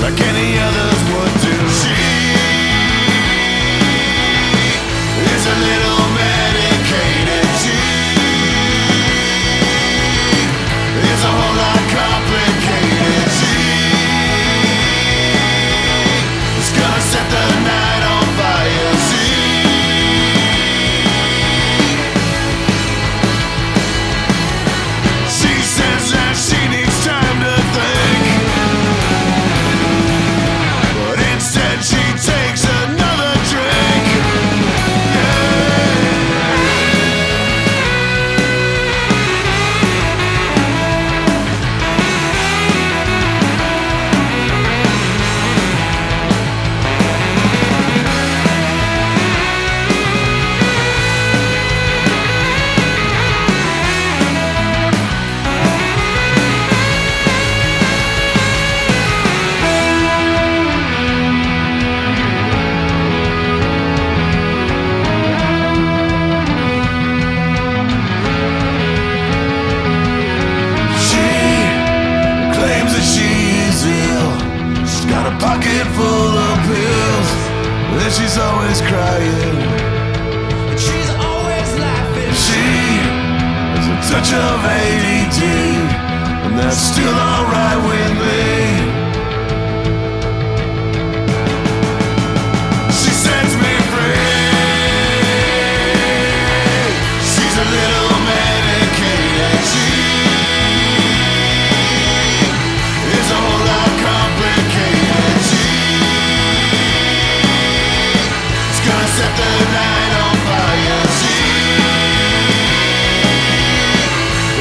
like any others would do. She is a little medicated. She is a whole lot complicated. She is gonna set the night on fire. She says that she needs time to think, but instead she takes another drink. Pocket full of pills, and she's always crying, and she's always laughing. She has a touch of ADD, and that's still alright with me. She sets me free. She's a little medicated. She is a whole lot complicated. Set the night on fire. She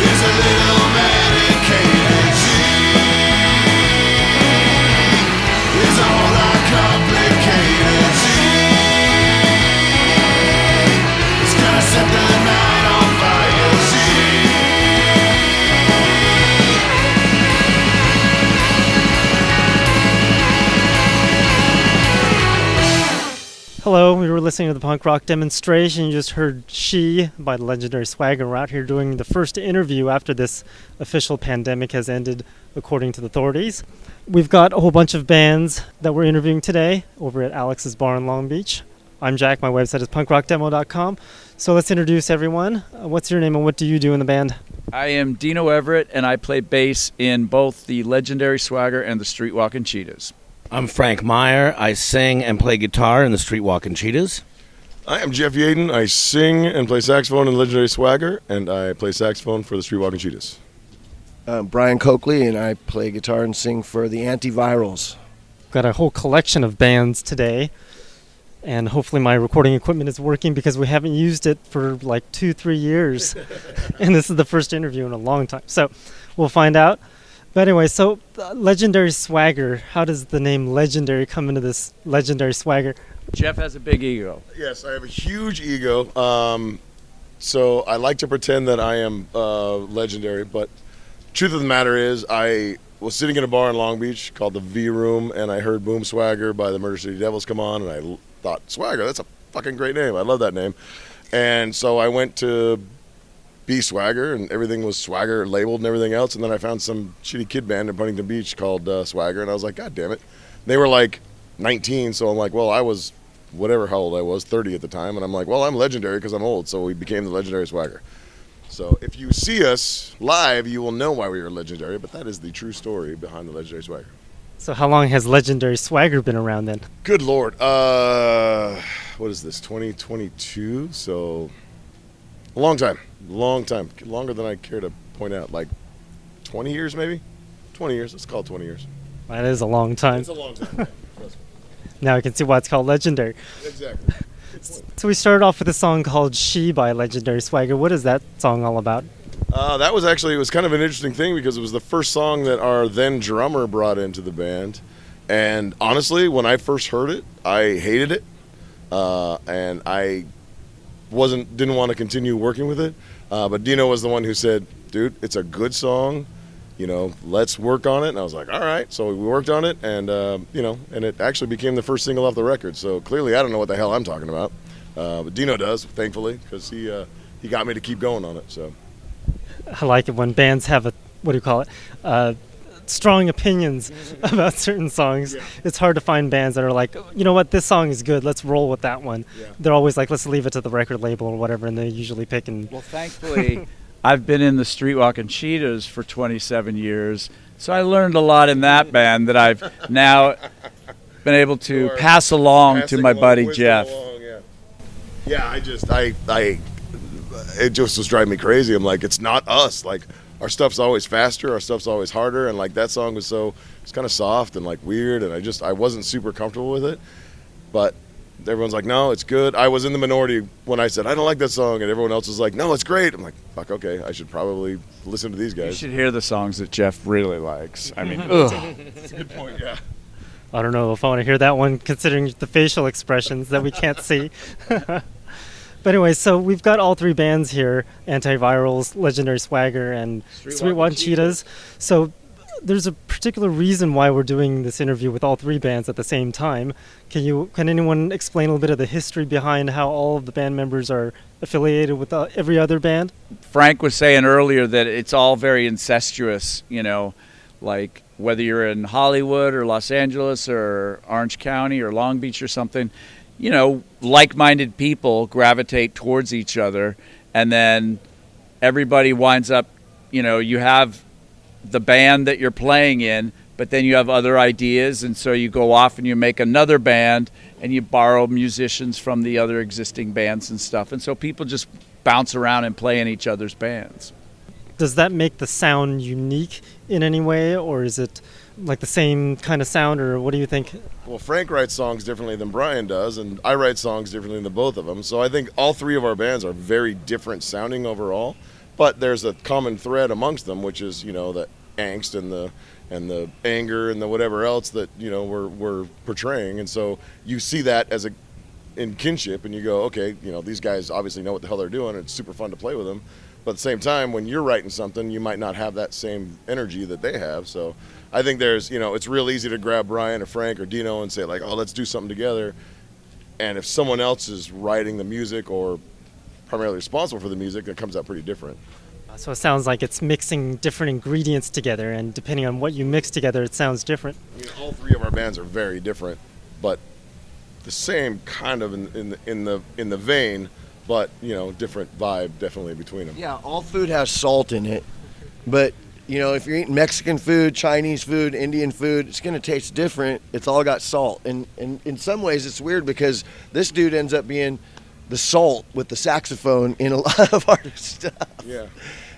is a little medicated. She is a whole lot complicated. She is gonna set the night on fire. Hello, we were listening to the punk rock demonstration. You just heard She by the legendary Swagger. We're out here doing the first interview after this official pandemic has ended, according to the authorities. We've got a whole bunch of bands that we're interviewing today over at Alex's Bar in Long Beach. I'm Jack. My website is punkrockdemo.com. So let's introduce everyone. What's your name and what do you do in the band? I am Dino Everett, and I play bass in both the legendary Swagger and the Streetwalkin Cheetahs. I'm Frank Meyer. I sing and play guitar in the Streetwalkin Cheetahs. I am Jeff Yaden. I sing and play saxophone in Legendary Swagger, and I play saxophone for the Streetwalkin Cheetahs. I'm Brian Coakley, and I play guitar and sing for the Antivirals. Got a whole collection of bands today, and hopefully my recording equipment is working because we haven't used it for like 2-3 years, and this is the first interview in a long time. So we'll find out. But anyway, so legendary Swagger, how does the name legendary come into this legendary Swagger? Jeff has a big ego. Yes, I have a huge ego. So I like to pretend that I am legendary, but truth of the matter is I was sitting in a bar in Long Beach called the V Room, and I heard Boom Swagger by the Murder City Devils come on, and I thought, Swagger, that's a fucking great name. I love that name. And so I went to be Swagger, and everything was Swagger labeled and everything else, and then I found some shitty kid band in Huntington Beach called Swagger, and I was like, God damn it. They were like 19, so I'm like, well, I was whatever how old I was, 30 at the time, and I'm like, well, I'm legendary because I'm old, so we became the legendary Swagger. So if you see us live, you will know why we were legendary, but that is the true story behind the legendary Swagger. So how long has legendary Swagger been around then? Good Lord. What is this, 2022? So a long time. Longer than I care to point out. Like 20 years maybe? 20 years. Let's call it 20 years. That is a long time. It's a long time. Now I can see why it's called legendary. Exactly. So we started off with a song called She by legendary Swagger. What is that song all about? That was actually, it was kind of an interesting thing because it was the first song that our then drummer brought into the band. And honestly, when I first heard it, I hated it. And I didn't want to continue working with it. But Dino was the one who said, dude, it's a good song. You know, let's work on it. And I was like, all right. So we worked on it, and, and it actually became the first single off the record. So clearly I don't know what the hell I'm talking about. But Dino does, thankfully, because he got me to keep going on it. So I like it when bands have a, what do you call it, strong opinions about certain songs. Yeah. It's hard to find bands that are like, you know what, this song is good, let's roll with that one. Yeah. They're always like, let's leave it to the record label or whatever, and they usually pick and... Well, thankfully, I've been in the Streetwalkin Cheetahs for 27 years, so I learned a lot in that band that I've now been able to Or pass along to passing my along buddy wisdom Jeff. along, yeah, it just was driving me crazy. I'm like, it's not us. Like, our stuff's always faster, our stuff's always harder, and like that song was it's kind of soft and like weird, and I wasn't super comfortable with it. But everyone's like, no, it's good. I was in the minority when I said I don't like that song, and everyone else was like, no, it's great. I'm like, fuck, okay, I should probably listen to these You guys. should hear the songs that Jeff really likes. I mean, ugh. That's a good point. Yeah. I don't know if I want to hear that one, considering the facial expressions that we can't see. But anyway, so we've got all three bands here, Antivirals, Legendary Swagger, and Streetwalkin Cheetahs. So there's a particular reason why we're doing this interview with all three bands at the same time. Can anyone explain a little bit of the history behind how all of the band members are affiliated with every other band? Frank was saying earlier that it's all very incestuous, you know, like whether you're in Hollywood or Los Angeles or Orange County or Long Beach or something, you know, like-minded people gravitate towards each other, and then everybody winds up, you know, you have the band that you're playing in, but then you have other ideas, and so you go off and you make another band and you borrow musicians from the other existing bands and stuff, and so people just bounce around and play in each other's bands. Does that make the sound unique in any way, or is it like the same kind of sound, or what do you think? Well, Frank writes songs differently than Brian does, and I write songs differently than both of them. So I think all three of our bands are very different sounding overall, but there's a common thread amongst them, which is, you know, the angst and the anger and the whatever else that, you know, we're portraying. And so you see that as in kinship, and you go, okay, you know, these guys obviously know what the hell they're doing, and it's super fun to play with them. But at the same time, when you're writing something, you might not have that same energy that they have. So I think there's, you know, it's real easy to grab Brian or Frank or Dino and say like, oh, let's do something together. And if someone else is writing the music or primarily responsible for the music, that comes out pretty different. So it sounds like it's mixing different ingredients together, and depending on what you mix together, it sounds different. I mean, all three of our bands are very different, but the same kind of in the vein, but, you know, different vibe definitely between them. Yeah, all food has salt in it, but you know, if you're eating Mexican food, Chinese food, Indian food, it's going to taste different. It's all got salt, and in some ways it's weird because this dude ends up being the salt with the saxophone in a lot of our stuff. Yeah.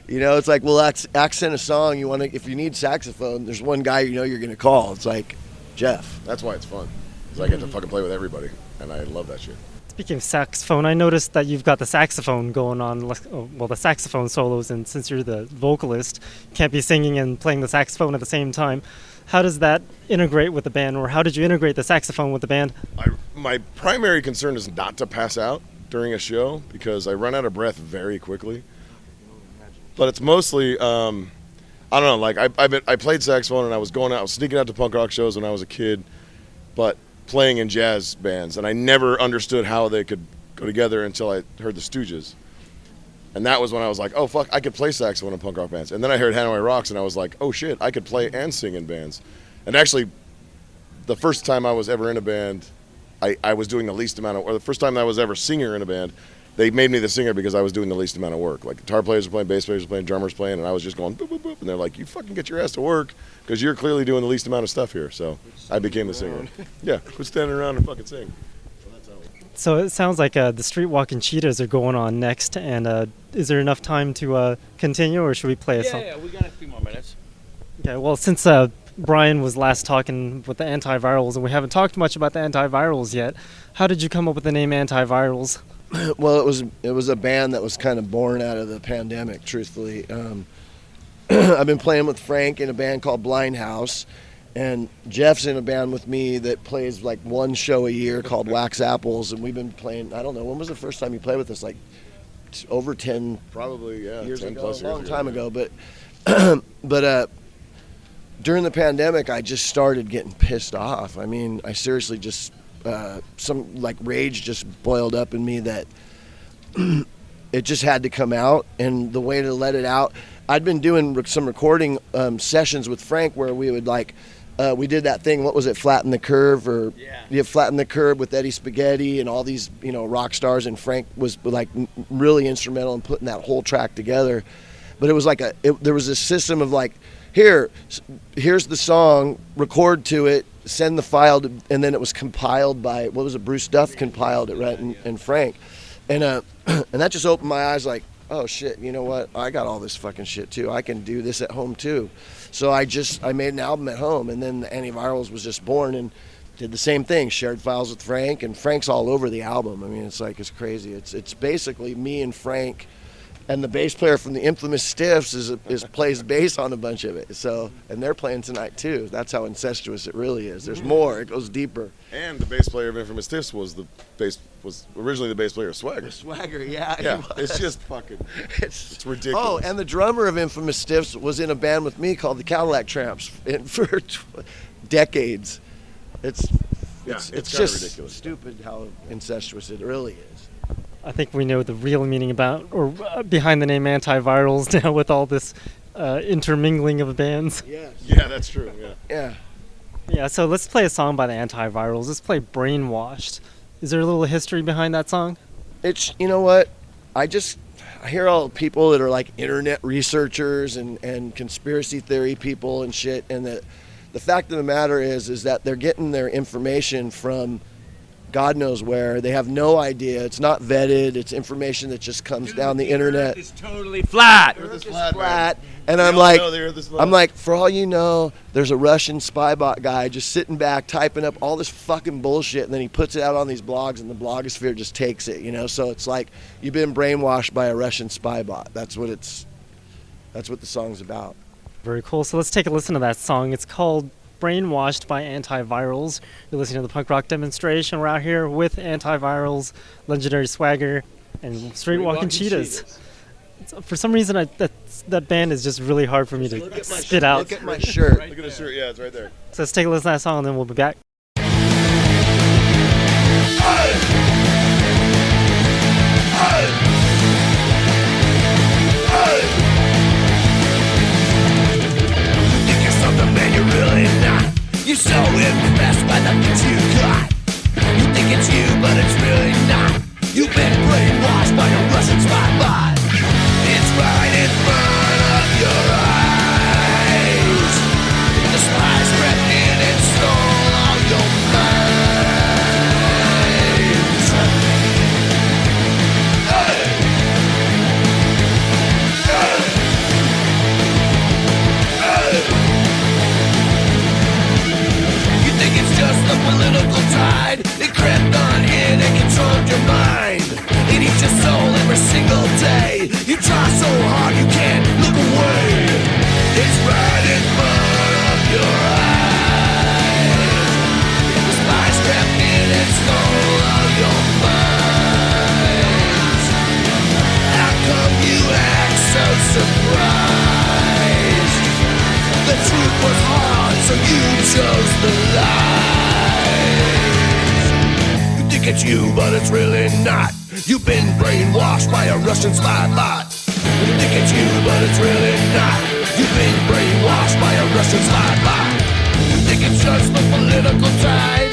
You know, it's like, we'll accent a song. If you need saxophone, there's one guy you know you're going to call. It's like Jeff. That's why it's fun, because I get to fucking play with everybody, and I love that shit. Speaking of saxophone, I noticed that you've got the saxophone going on, the saxophone solos, and since you're the vocalist, you can't be singing and playing the saxophone at the same time. How does that integrate with the band, or how did you integrate the saxophone with the band? My primary concern is not to pass out during a show, because I run out of breath very quickly. But it's mostly, I don't know, like I played saxophone, and I was sneaking out to punk rock shows when I was a kid, but playing in jazz bands, and I never understood how they could go together until I heard the Stooges. And that was when I was like, oh fuck, I could play saxophone in punk rock bands. And then I heard Hanoi Rocks, and I was like, oh shit, I could play and sing in bands. And actually, the first time I was ever in a band, I was doing the least amount of, or the first time I was ever singer in a band, they made me the singer because I was doing the least amount of work. Like, guitar players were playing, bass players were playing, drummers playing, and I was just going boop, boop, boop. And they're like, you fucking get your ass to work, because you're clearly doing the least amount of stuff here. So I became the singer. Yeah, quit standing around and fucking sing. So it sounds like the Streetwalkin Cheetahs are going on next, and is there enough time to continue, or should we play a song? Yeah, we got a few more minutes. Okay, well, since Brian was last talking with the Antivirals, and we haven't talked much about the Antivirals yet, how did you come up with the name Antivirals? Well, it was a band that was kind of born out of the pandemic, truthfully. I've been playing with Frank in a band called Blind House, and Jeff's in a band with me that plays like one show a year called Wax Apples, and we've been playing, I don't know, when was the first time you played with us? Like over 10 Probably, yeah, years 10 ago, plus a long years time ago. ago. But during the pandemic, I just started getting pissed off. I mean, I seriously just, some like rage just boiled up in me that it just had to come out, and the way to let it out, I'd been doing some recording sessions with Frank where we would we did that thing, what was it, Flatten the Curve, or Flatten the Curve with Eddie Spaghetti and all these, rock stars, and Frank was like really instrumental in putting that whole track together. But it was like there was a system of like, here's the song, record to it, send the file to, and then it was compiled by, what was it, Bruce Duff compiled it, right, and Frank. And and that just opened my eyes like, oh shit, you know what? I got all this fucking shit too. I can do this at home too. So I made an album at home, and then the Antivirals was just born and did the same thing. Shared files with Frank, and Frank's all over the album. I mean, it's crazy. It's basically me and Frank, and the bass player from the infamous Stiffs plays bass on a bunch of it. So, and they're playing tonight too. That's how incestuous it really is. There's more. It goes deeper. And the bass player of Infamous Stiffs was originally the bass player of Swagger. Swagger, yeah. Yeah, it's just fucking, it's ridiculous. Oh, and the drummer of Infamous Stiffs was in a band with me called the Cadillac Tramps for decades. It's just ridiculous. Stupid how incestuous it really is. I think we know the real meaning about, or behind the name Antivirals now with all this intermingling of bands. Yes. Yeah, that's true. Yeah. Yeah, so let's play a song by the Antivirals. Let's play Brainwashed. Is there a little history behind that song? It's, you know what? I hear all the people that are like internet researchers and conspiracy theory people and shit, and the fact of the matter is that they're getting their information from God knows where. They have no idea. It's not vetted. It's information that just comes down the internet. It's totally flat. The Earth is Flat. And I'm like, for all you know, there's a Russian spy bot guy just sitting back typing up all this fucking bullshit, and then he puts it out on these blogs, and the blogosphere just takes it, So it's like you've been brainwashed by a Russian spy bot. That's what the song's about. Very cool. So let's take a listen to that song. It's called Brainwashed by Antivirals. You're listening to the punk rock demonstration. We're out here with Antivirals, Legendary Swagger, and Streetwalkin Cheetahs. For some reason, that band is just really hard for me to spit out. Look at my shirt. Look at the shirt. Yeah, it's right there. So let's take a listen to that song, and then we'll be back. You're so impressed by the things you got. You think it's you, but it's really not. You've been brainwashed by a Russian spy bot. It's right in front of your eyes. The spies crept in and stole all your minds. The political tide, it crept on in and controlled your mind. It eats your soul every single day. You try so hard you can't look away. It's right in front of your eyes. The spies crept in and stole all your minds. How come you act so surprised? The truth was hard, so you chose the lie. It's you, but it's really not. You've been brainwashed by a Russian spy bot. You think it's you, but it's really not. You've been brainwashed by a Russian spy bot. You think it's just the political tide.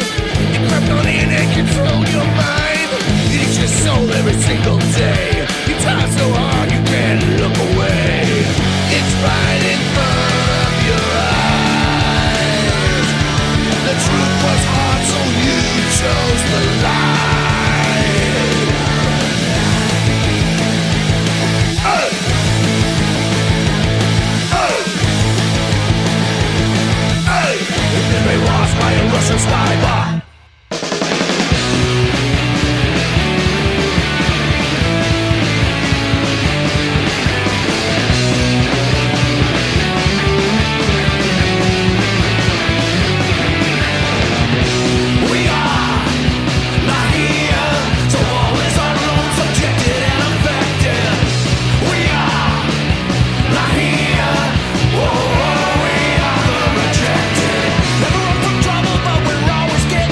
It crept on in and controlled your mind. It eats your soul every single day. You try so hard you can't look away. It's right in front of your eyes. The truth was hard, so you chose the lie. You've been brainwashed by a Russian spy bot. Never run from trouble, but we're always getting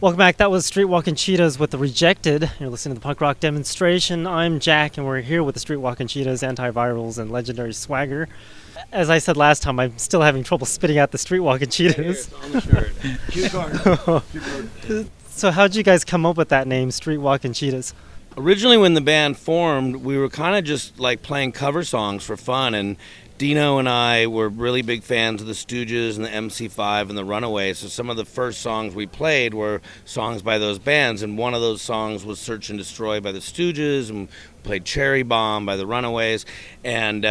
Welcome back. That was Streetwalkin Cheetahs with The Rejected. You're listening to the punk rock demonstration. I'm Jack, and we're here with the Streetwalkin Cheetahs, Antivirals, and Legendary Swagger. As I said last time, I'm still having trouble spitting out the Streetwalkin Cheetahs. On the shirt. Cue card. So how'd you guys come up with that name, Streetwalkin Cheetahs? Originally, when the band formed, we were kind of just like playing cover songs for fun, and Dino and I were really big fans of the Stooges and the MC5 and the Runaways, so some of the first songs we played were songs by those bands, and one of those songs was Search and Destroy by the Stooges, and played Cherry Bomb by the Runaways. And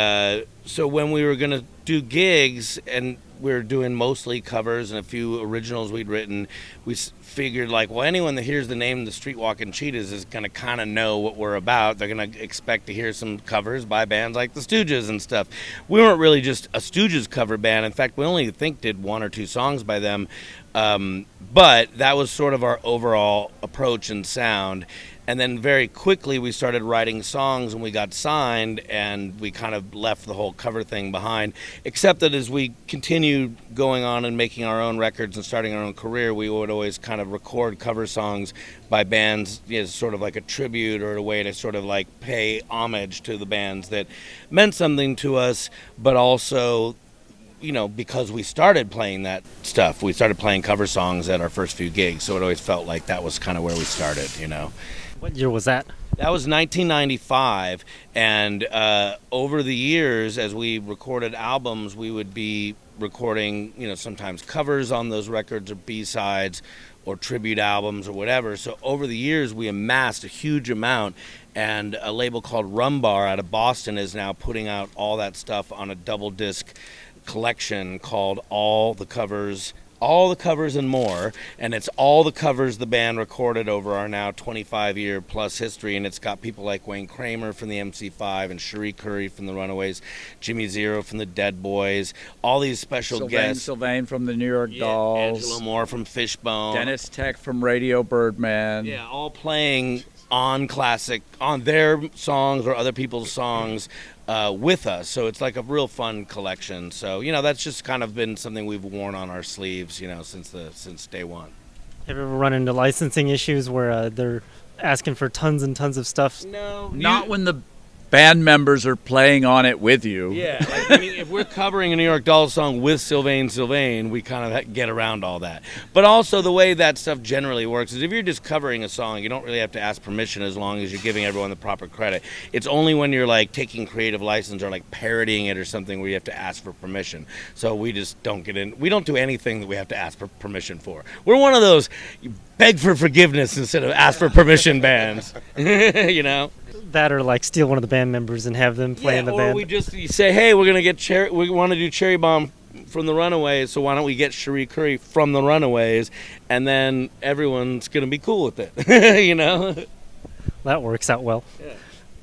so when we were going to do gigs, and we were doing mostly covers and a few originals we'd written, we figured, like, well, anyone that hears the name the Streetwalkin Cheetahs is going to kind of know what we're about. They're going to expect to hear some covers by bands like the Stooges and stuff. We weren't really just a Stooges cover band. In fact, we only did one or two songs by them. But that was sort of our overall approach and sound. And then very quickly we started writing songs, and we got signed, and we kind of left the whole cover thing behind. Except that as we continued going on and making our own records and starting our own career, we would always kind of record cover songs by bands, sort of like a tribute or a way to sort of like pay homage to the bands that meant something to us, but also, because we started playing that stuff, we started playing cover songs at our first few gigs, so it always felt like that was kind of where we started, What year was that? That was 1995, and over the years, as we recorded albums, we would be recording, sometimes covers on those records or B-sides or tribute albums or whatever. So over the years, we amassed a huge amount, and a label called Rumbar out of Boston is now putting out all that stuff on a double disc collection called All the Covers and More, and it's all the covers the band recorded over our now 25-year plus history, and it's got people like Wayne Kramer from the MC5 and Cherie Currie from the Runaways, Jimmy Zero from the Dead Boys, all these special guests. Sylvain from the New York Dolls. Angelo Moore from Fishbone. Dennis Tech from Radio Birdman. Yeah, all playing on their songs or other people's songs with us, so it's like a real fun collection. So that's just kind of been something we've worn on our sleeves, since day one. Have you ever run into licensing issues where they're asking for tons and tons of stuff? No, Not when the band members are playing on it with you. Yeah, if we're covering a New York Dolls song with Sylvain, we kind of get around all that. But also the way that stuff generally works is if you're just covering a song, you don't really have to ask permission as long as you're giving everyone the proper credit. It's only when you're like taking creative license or like parodying it or something where you have to ask for permission. So we just don't get in. We don't do anything that we have to ask for permission for. We're one of those beg for forgiveness instead of ask for permission bands. That or like steal one of the band members and have them play in the band. Or we just say, hey, we want to do Cherry Bomb from the Runaways, so why don't we get Cherie Currie from the Runaways, and then everyone's going to be cool with it, That works out well. Yeah.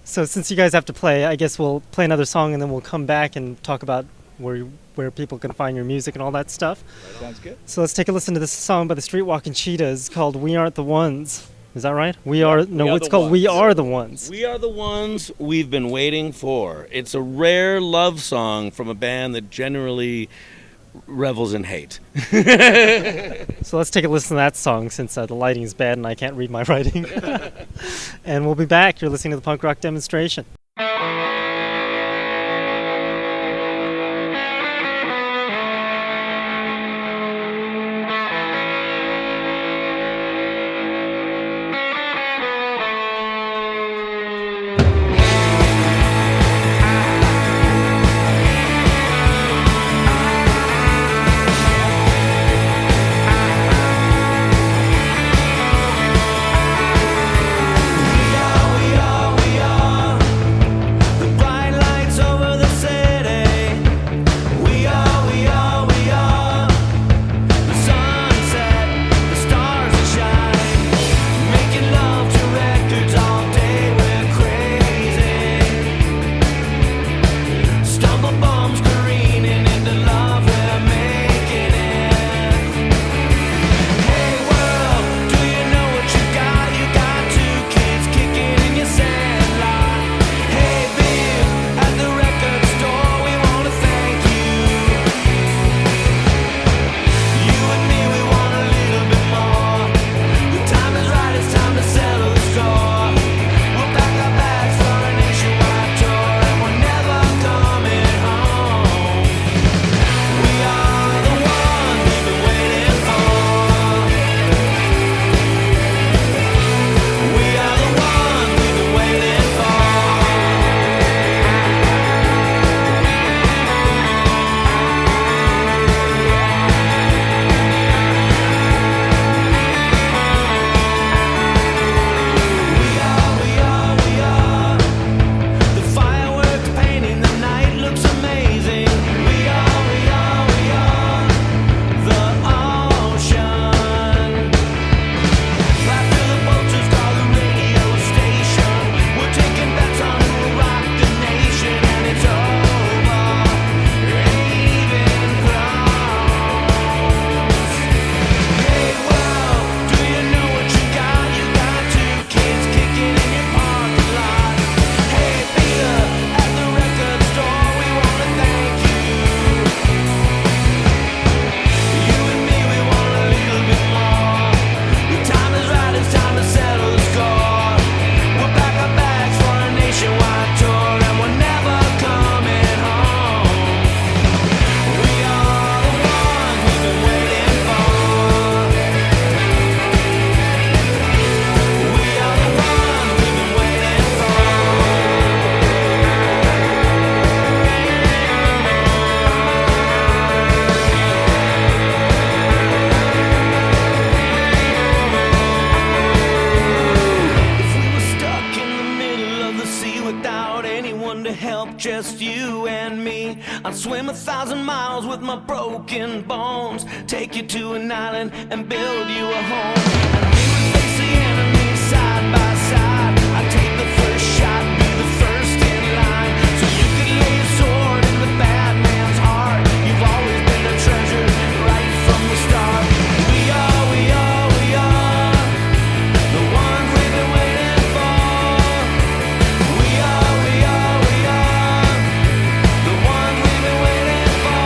So since you guys have to play, I guess we'll play another song and then we'll come back and talk about where people can find your music and all that stuff. Sounds good. So let's take a listen to this song by the Streetwalkin Cheetahs called We Aren't the Ones. Is that right? We Are the Ones. We Are the Ones. We are the ones we've been waiting for. It's a rare love song from a band that generally revels in hate. So let's take a listen to that song since the lighting's bad and I can't read my writing. And we'll be back. You're listening to the punk rock demonstration. anyone to help, just you and me. I'd swim 1,000 miles with my broken bones, take you to an island and build you a home. And we would face the enemy side by side. I'd take the first shot, be the first in line, so you could lay a sword in the bad man's heart. You've always been a treasure right from the start. We are the ones we've been waiting for. We are the ones we've been waiting for.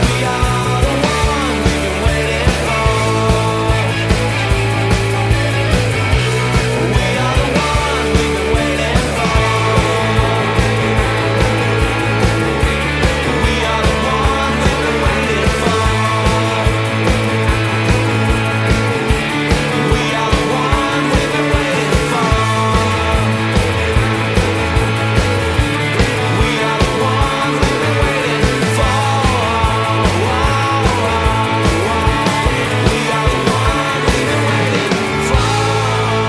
We are the ones we've been waiting for. We are the ones we've been waiting for. We are the ones we've been waiting for. We are the ones we've been waiting for. We are the ones we've been waiting for. We are the ones we've been waiting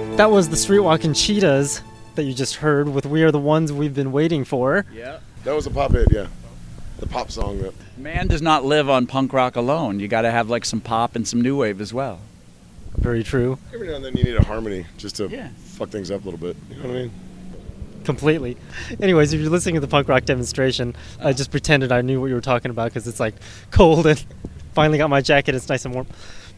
for. That was the Streetwalkin' Cheetahs that you just heard with We Are the Ones We've Been Waiting For. Yeah. That was a pop hit, yeah. The pop song. Man does not live on punk rock alone. You got to have like some pop and some new wave as well. Very true. Every now and then you need a harmony just to Yeah. fuck things up a little bit. You know what I mean? Completely. Anyways, if you're listening to the punk rock demonstration, I just pretended I knew what you were talking about because it's like cold and finally got my jacket. It's nice and warm.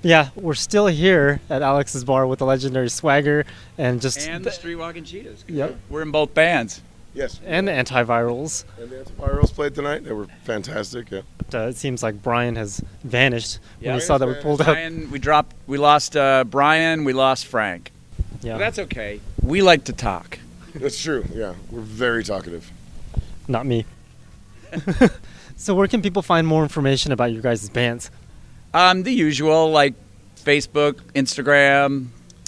Yeah, we're still here at Alex's bar with the legendary Swagger and just And the Streetwalkin' Cheetahs. Yep. We're in both bands. Yes. and the antivirals. And the Antivirals played tonight. They were fantastic, yeah. But, it seems like Brian has vanished when Yeah. we saw that we pulled out. Brian, we lost Brian, we lost Frank. Yeah, But that's okay. We like to talk. That's true, yeah. We're very talkative. not me. So where can people find more information about your guys' bands? The usual, like Facebook, Instagram.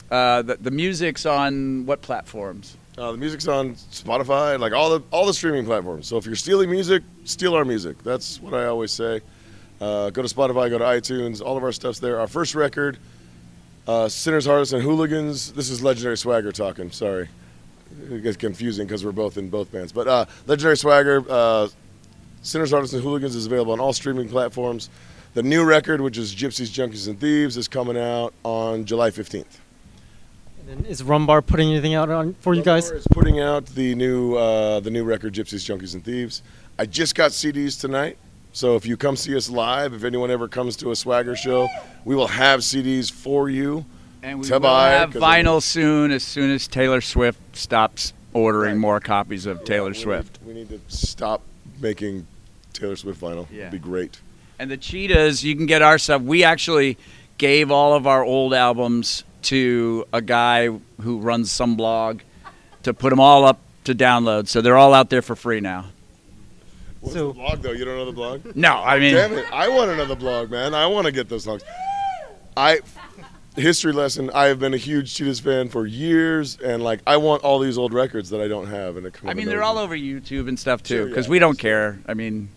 The music's on what platforms? The music's on Spotify, like all the streaming platforms. So if you're stealing music, steal our music. That's what I always say. Go to Spotify, go to iTunes. All of our stuff's there. Our first record, Sinners, Heartless, and Hooligans. This is Legendary Swagger talking. Sorry, it gets confusing because we're both in both bands. But Legendary Swagger, Sinners, Heartless, and Hooligans is available on all streaming platforms. The new record, which is Gypsies, Junkies, and Thieves, is coming out on July 15th. And is Rumbar putting anything out on for you guys? Rumbar is putting out the new record, Gypsies, Junkies, and Thieves. I just got CDs tonight, so if you come see us live, if anyone ever comes to a Swagger show, we will have CDs for you. And we to will buy, have 'cause vinyl soon as Taylor Swift stops ordering Right. more copies of Taylor we Swift. We need to stop making Taylor Swift vinyl. Yeah. It'd be great. And the Cheetahs, you can get our stuff. We actually gave all of our old albums to a guy who runs some blog to put them all up to download. So they're all out there for free now. What's So- the blog, though? You don't know the blog? No, I mean, Damn it. I want to know the blog, man. I want to get those songs. History lesson, I have been a huge Cheetahs fan for years, and, like, I want all these old records that I don't have. And they're all over YouTube and stuff too, Sure, because yeah. we don't care. I mean,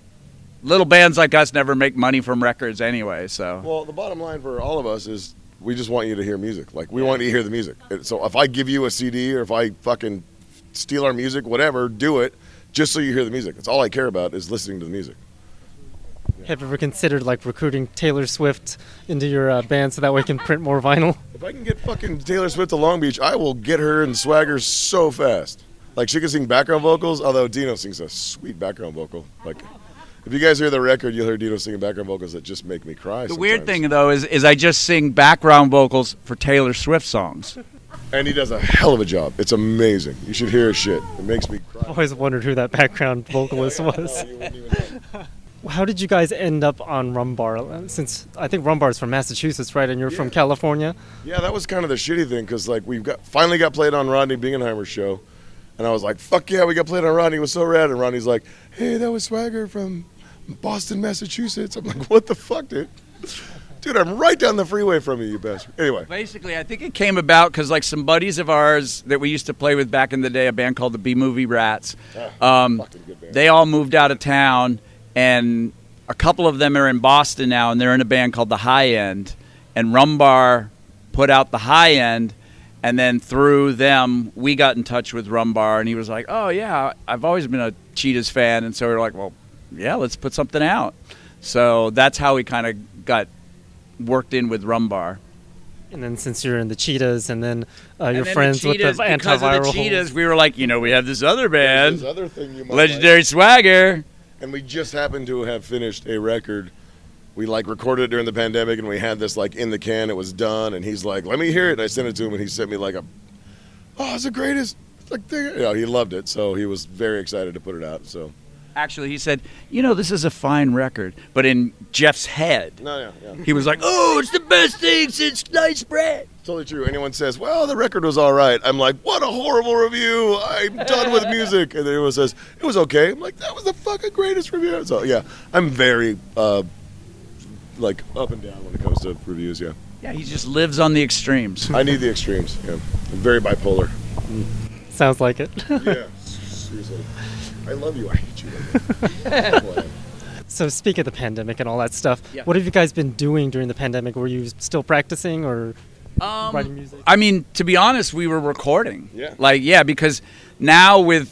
little bands like us never make money from records anyway. So Well, the bottom line for all of us is we just want you to hear music. Like, we want you to hear the music. So if I give you a CD or if I fucking steal our music, whatever, do it just so you hear the music. That's all I care about is listening to the music. Have you ever considered like recruiting Taylor Swift into your band so that way you can print more vinyl? If I can get fucking Taylor Swift to Long Beach, I will get her and Swagger so fast. Like, she can sing background vocals, although Dino sings a sweet background vocal. Like, if you guys hear the record, you'll hear Dino singing background vocals that just make me cry. the weird sometimes. thing though is I just sing background vocals for Taylor Swift songs. And he does a hell of a job. It's amazing. You should hear his shit. It makes me cry. I've always wondered who that background vocalist was. You wouldn't even know. How did you guys end up on Rumbar? Since I think Rumbar's from Massachusetts, right? And you're from California. Yeah, that was kind of the shitty thing because, like, finally got played on Rodney Bingenheimer's show. And I was like, fuck yeah, we got played on Rodney. It was so rad. And Rodney's like, hey, that was Swagger from Boston, Massachusetts. I'm like, what the fuck, dude? Dude, I'm right down the freeway from you, you bastard. Anyway. Basically, I think it came about because like some buddies of ours that we used to play with back in the day, a band called the B-Movie Rats, Fucking good band. they all moved out of town, and a couple of them are in Boston now, and they're in a band called The High End, and Rumbar put out the high end, and then through them we got in touch with Rumbar, and he was like, oh yeah, I've always been a Cheetahs fan, and so we were like, well, yeah, let's put something out. So that's how we kind of got worked in with Rumbar. And then since you're in the Cheetahs, and then you're And then friends with the Cheetahs, because antiviral of the Cheetahs, we were like, we have this other There's band, this other thing you might Legendary like. Swagger. And we just happened to have finished a record. We recorded it during the pandemic, and we had this in the can. It was done, and he's like, "Let me hear it." And I sent it to him, and he sent me it's the greatest thing. He loved it, so he was very excited to put it out. So Actually, he said, this is a fine record. But in Jeff's head, he was like, oh, it's the best thing since sliced bread. Totally true. Anyone says, "Well, the record was all right," I'm like, "What a horrible review! I'm done with music." And then everyone says, "It was okay." I'm like, "That was the fucking greatest review." So yeah, I'm very up and down when it comes to reviews. Yeah. Yeah, he just lives on the extremes. I need the extremes. Yeah, I'm very bipolar. Sounds like it. Yeah, seriously. I love you. I hate you. So speak of the pandemic and all that stuff, Yeah. what have you guys been doing during the pandemic? Were you still practicing or writing music? I mean, to be honest, we were recording. Yeah. Because now with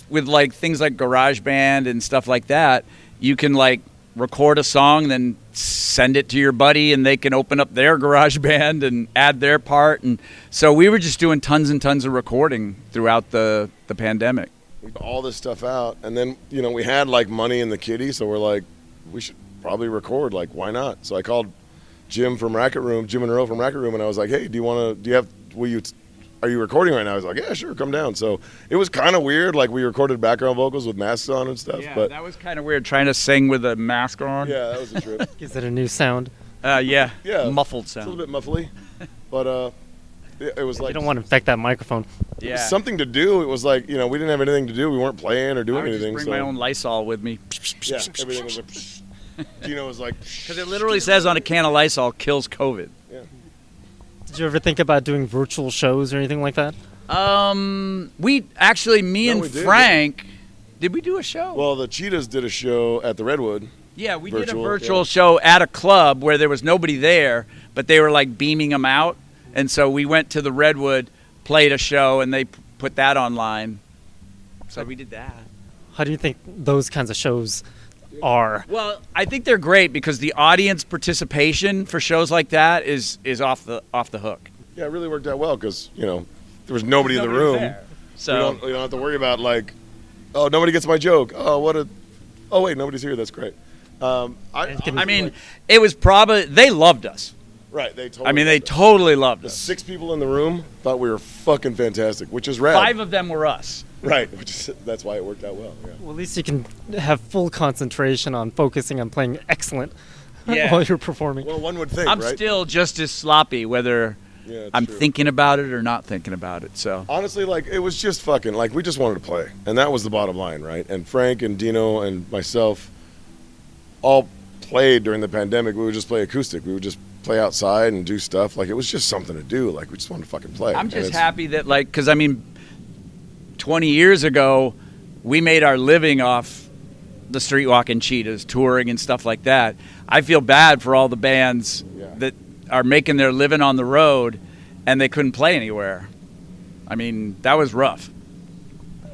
things like GarageBand and stuff like that, you can record a song, then send it to your buddy, and they can open up their GarageBand and add their part. And so we were just doing tons and tons of recording throughout the pandemic. We put all this stuff out, and then we had money in the kitty, so we're like, we should probably record. Why not? So I called Jim Monroe from Racket Room, and I was like, hey, are you recording right now? I was like, yeah, sure, come down. So it was kind of weird. We recorded background vocals with masks on and stuff. Yeah, but that was kind of weird, trying to sing with a mask on. yeah, that was a trip. Gives it a new sound. Yeah. Yeah. Muffled It's a sound. little bit muffly, but it was You don't want to infect that microphone. it was something to do. It was we didn't have anything to do. We weren't playing or I doing would just anything. bring so my own Lysol with me. yeah, everything was Dino was like, Because it literally says on a can of Lysol, kills COVID. Did you ever think about doing virtual shows or anything like that? We actually, me No, and we did, Frank, did we do a show? well, the Cheetahs did a show at the Redwood. Yeah, we did a Virtual, virtual yeah. show at a club where there was nobody there, but they were beaming them out. And so we went to the Redwood, played a show, and they put that online. So we did that. How do you think those kinds of shows are? Well, I think they're great because the audience participation for shows like that is off the hook. Yeah, it really worked out well because there was nobody in the room. So We don't have to worry about oh, nobody gets my joke. Oh, wait, nobody's here. That's great. I mean, it was probably, they loved us. right. They totally. I mean, they loved us. totally loved The us. 6 people in the room thought we were fucking fantastic, which is rad. 5 of them were us. Right. That's why it worked out well. Yeah. Well, at least you can have full concentration on focusing on playing excellent Yeah. while you're performing. Well, one would think, I'm right? still just as sloppy whether Yeah, it's I'm true. thinking about it or not thinking about it. So Honestly, it was just fucking we just wanted to play, and that was the bottom line, right? And Frank and Dino and myself all played during the pandemic. We would just play acoustic. We would just play outside and do stuff. It was just something to do. We just wanted to fucking play. I'm And just it's- happy that because 20 years ago, we made our living off the Streetwalkin Cheetahs, touring and stuff like that. I feel bad for all the bands Yeah. that are making their living on the road and they couldn't play anywhere. I mean, that was rough.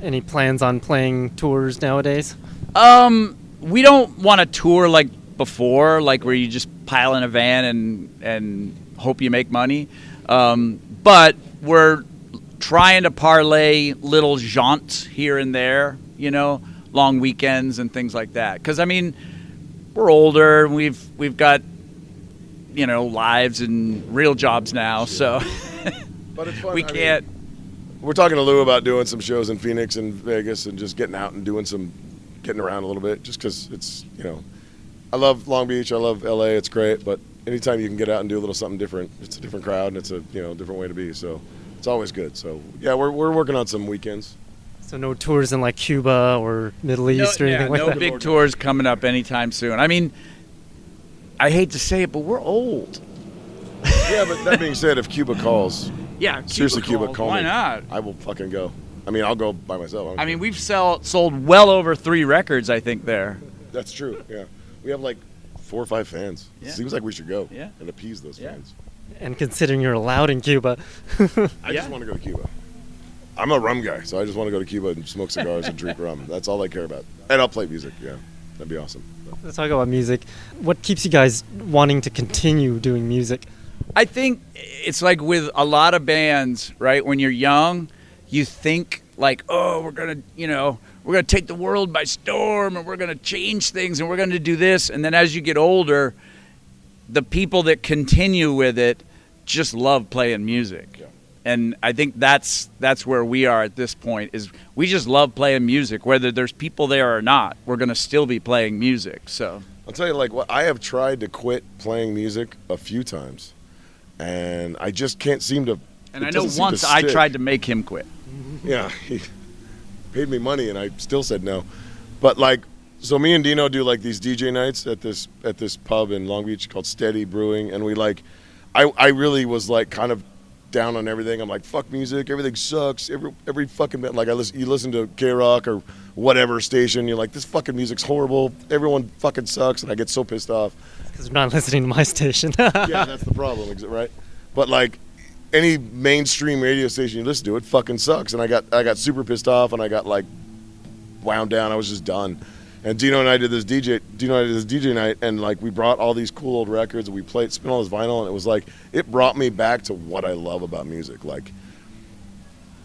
Any plans on playing tours nowadays? We don't want to tour like before, where you just pile in a van and hope you make money. But we're trying to parlay little jaunts here and there, long weekends and things like that. Because we're older, and we've got lives and real jobs now, so But it's fun. we can't. We're talking to Lou about doing some shows in Phoenix and Vegas and just getting out and getting around a little bit, just because it's I love Long Beach, I love LA, it's great, but anytime you can get out and do a little something different, it's a different crowd and it's a different way to be, so it's always good. So yeah, we're working on some weekends. So no tours in Cuba or Middle East or anything like no that? big tours coming up anytime soon. I hate to say it, but we're old. Yeah, but that being said, if Cuba calls, Yeah, seriously, Cuba, calls. call Why me. not? I will fucking go. I'll go by myself. We've sold well over 3 records, I think, there. That's true. Yeah, we have 4 or 5 fans. Yeah. Seems like we should go. Yeah. And appease those Yeah. fans. And considering you're allowed in Cuba, I just want to go to Cuba. I'm a rum guy, so I just want to go to Cuba and smoke cigars and drink rum. That's all I care about. And I'll play music, yeah. That'd be awesome. let's talk about music. What keeps you guys wanting to continue doing music? I think it's like with a lot of bands, right? When you're young, you think like, oh, we're gonna take the world by storm, and we're gonna change things, and we're gonna do this. And then as you get older, the people that continue with it just love playing music. Yeah. And I think that's where we are at this point, is we just love playing music. Whether there's people there or not, we're going to still be playing music. So I'll tell you, like, what I have tried to quit playing music a few times, and I just can't seem to. And it I know doesn't seem once to I stick. tried to make him quit. Yeah, he paid me money, and I still said no. But like, so me and Dino do like these DJ nights at this pub in Long Beach called Steady Brewing, and we like, I really was like kind of down on everything. I'm like, fuck music, everything sucks. Every fucking band, like you listen to K-Rock or whatever station, you're like, this fucking music's horrible. Everyone fucking sucks, and I get so pissed off. Because you're not listening to my station. Yeah, that's the problem, right? But like any mainstream radio station you listen to, it fucking sucks. And I got super pissed off, and I got like wound down. I was just done. And Dino and I did this DJ night, and like we brought all these cool old records, and we spin all this vinyl, and it was like it brought me back to what I love about music. Like,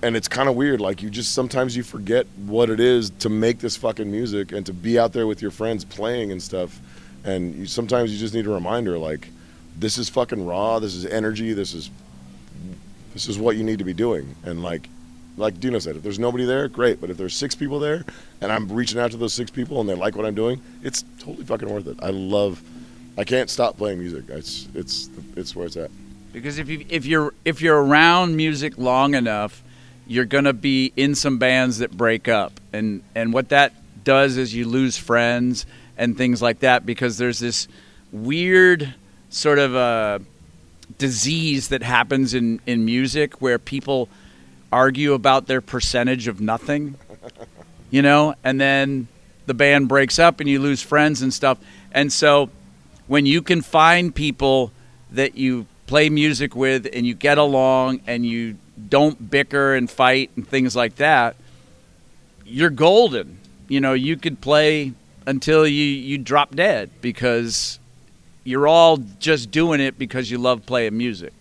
and it's kind of weird. Like sometimes you forget what it is to make this fucking music and to be out there with your friends playing and stuff. And sometimes you just need a reminder, like, this is fucking raw. This is energy. This is what you need to be doing. And like Dino said, if there's nobody there, great. But if there's 6 people there, and I'm reaching out to those 6 people, and they like what I'm doing, it's totally fucking worth it. I can't stop playing music. It's where it's at. Because if you're around music long enough, you're gonna be in some bands that break up, and what that does is you lose friends and things like that, because there's this weird sort of disease that happens in music where people argue about their percentage of nothing, and then the band breaks up and you lose friends and stuff. And so when you can find people that you play music with and you get along and you don't bicker and fight and things like that, you're golden. You could play until you drop dead, because you're all just doing it because you love playing music.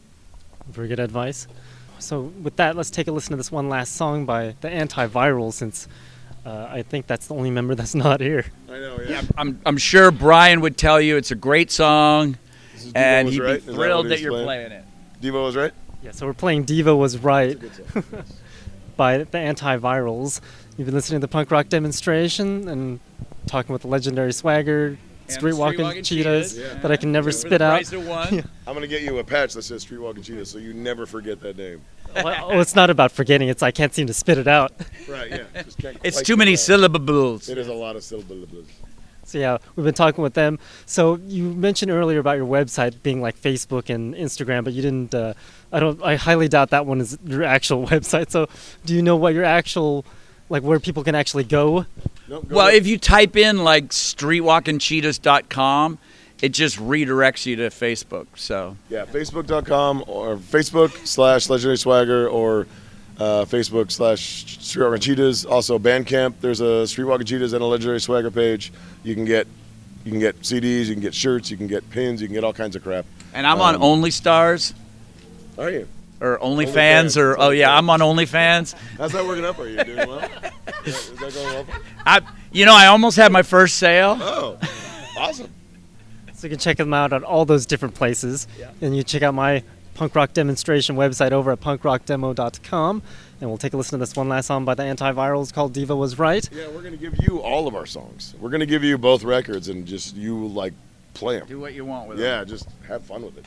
Very good advice. So with that, let's take a listen to this one last song by the Antiviral, since I think that's the only member that's not here. I know, yeah. I'm sure Brian would tell you it's a great song, and he'd right? be thrilled that you're playing it. Devo was right? Yeah, so we're playing Diva Was Right It's a good song. by the Antivirals. You've been listening to the punk rock demonstration and talking with the legendary Swagger, Streetwalkin Cheetahs, yeah. that I can never For spit the out. price of one. I'm gonna get you a patch that says Streetwalkin Cheetahs, so you never forget that name. Well, it's not about forgetting, it's I can't seem to spit it out. Right? Yeah. Just can't It's quite too do many that. syllables. It is a lot of syllables. So yeah, we've been talking with them. So you mentioned earlier about your website being like Facebook and Instagram, but you didn't. I highly doubt that one is your actual website. So do you know what your actual, like, where people can actually go? Nope, go Well, ahead. if you type in like streetwalkincheetahs.com, it just redirects you to Facebook. So Yeah, Facebook.com or Facebook/Legendary Swagger or Facebook/Streetwalkin Cheetahs. Also, Bandcamp. There's a Streetwalkin Cheetahs and a Legendary Swagger page. You can get CDs, you can get shirts, you can get pins, you can get all kinds of crap. and I'm on OnlyStars Are you? or OnlyFans OnlyFans. or I'm on OnlyFans. How's that working up? Are you doing well? Is that going well? I almost had my first sale. Oh, awesome. So you can check them out at all those different places. Yeah. And you check out my punk rock demonstration website over at punkrockdemo.com. And we'll take a listen to this one last song by the Antivirals called Diva Was Right. Yeah, we're gonna give you all of our songs. We're gonna give you both records and just you like play them. Do what you want with Yeah, just have fun with it.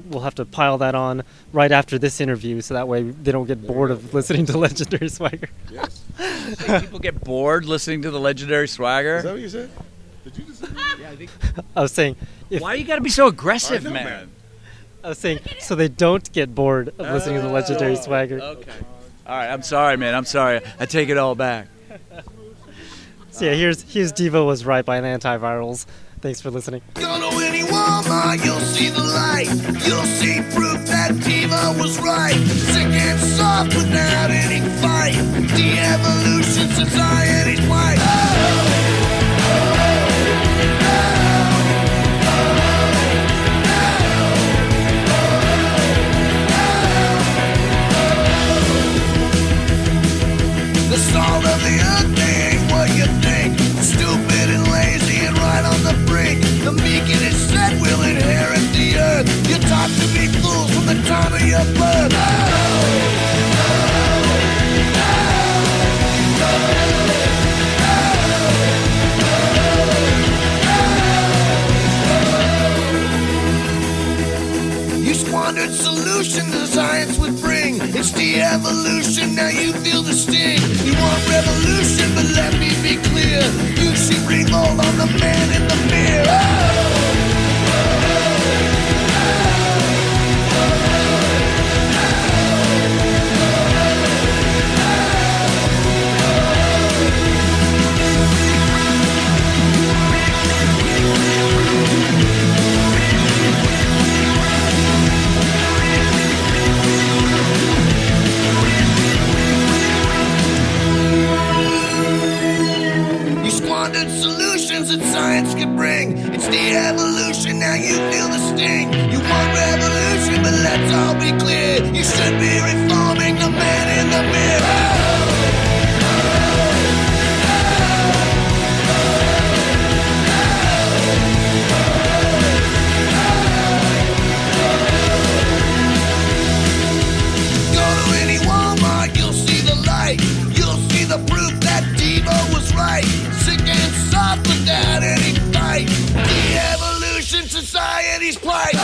We'll have to pile that on right after this interview, so that way they don't get bored of listening to Legendary Swagger. Yes. it. People get bored listening to the legendary Is that Swagger. what you said? Did you just say that? Yeah, I think. I was saying, Why you got to be so aggressive, I know, man? so they don't get bored of listening to the Legendary Swagger. Okay. All right. I'm sorry, man. I'm sorry. I take it all back. So yeah, here's Diva Was Right by the Antivirals. Thanks for listening. Go to any Walmart, you'll see the light. You'll see proof that Diva was right. Sick and soft without any fight. De-evolution, society's plight. The salt of the earth ain't what you think. Stupid and lazy and right on the brink. The meek and its set will inherit the earth. You're taught to be fools from the time of your birth. You squandered solutions that science would bring. It's de-evolution, now you feel the sting. You want revolution, but let me be clear. You should revolt on the man in the mirror. Solutions that science can bring. It's de-evolution, now you feel the sting. You want revolution, but let's all be clear. You should be reforming the man in the mirror. Go to any Walmart, you'll see the light. You'll see the proof that Devo was right. Sick and soft without any fight. De-evolution, society's plight.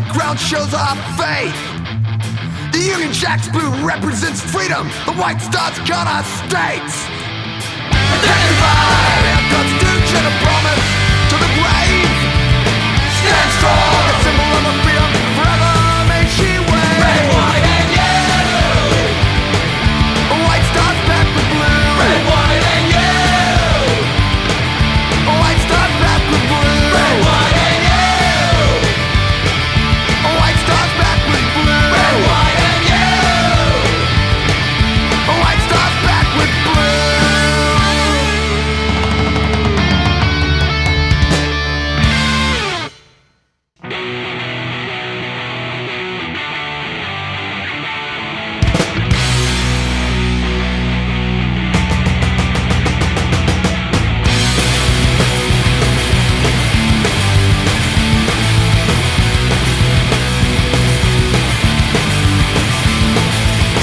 background shows our faith. The Union Jack's blue represents freedom. The white star's got our states. Identified, our constitution, a promise to the grave. Stand strong, a symbol of our freedom. Forever may she wave. Red, white, and yellow. A white star's back with blue. Red, white, and yellow. A white star's back with blue. Red, white, and yellow. A white star's back with blue. Red, white, and yellow. A white star's back with blue.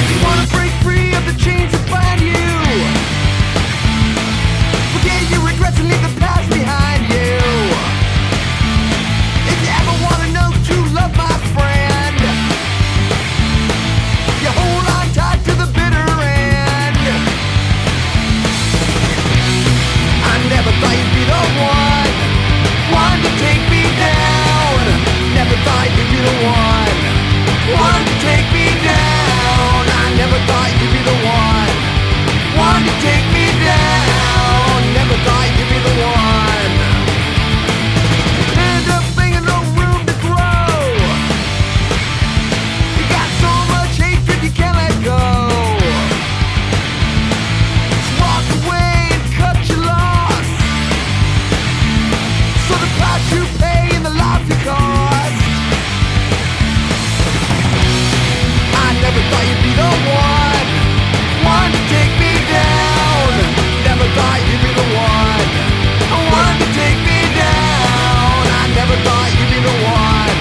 You wanna break free of the chains that bind you. Forget your regrets and leave the past behind you. If you ever wanna know true love, my friend, you hold on tight to the bitter end. I never thought you'd be the one to take me down. Never thought you'd be the one to take me down. I never thought you'd be the one to take me down. Never thought you'd be the one. End up being no room to grow. You got so much hatred you can't let go. Just walk away and cut your loss. So the price you pay and the lives you cost. I never thought you'd be the one to take me down. Never thought you'd be the one to take me down. I never thought you'd be the one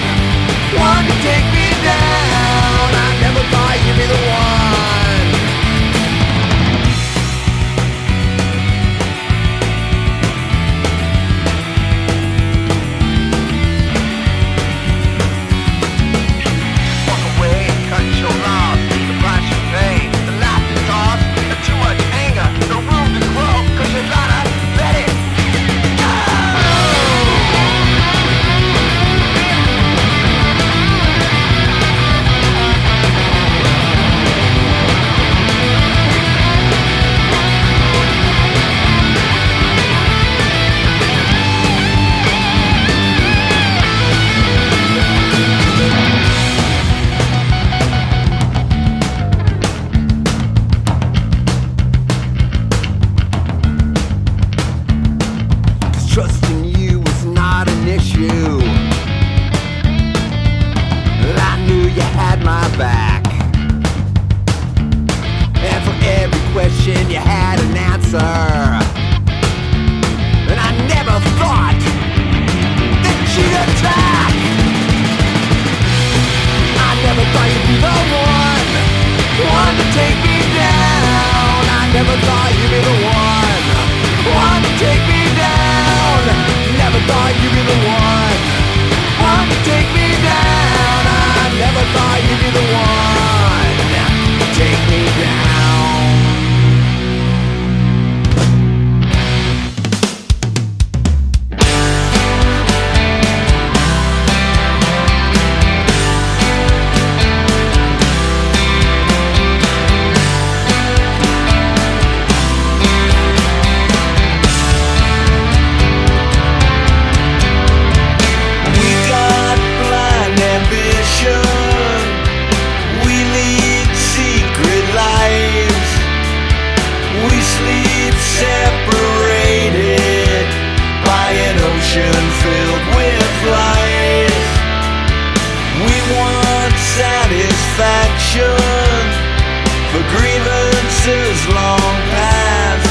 to take me down. I never thought you'd be the one. Walk away and cut your loss. The price you pay, the life you cost. Too much anger, no room to grow. 'Cause you gotta let it go. Trusting you was not an issue. I knew you had my back. And for every question you had an answer. And I never thought that you'd attack. I never thought you'd be the one to take me down. I never thought you'd be the one to take me down. Never thought you'd be the one to take me down. I never thought you'd be the one to take me down. We got blind ambition. We lead secret lives. We sleep separated by an ocean filled with lies. We want satisfaction for grievances long past.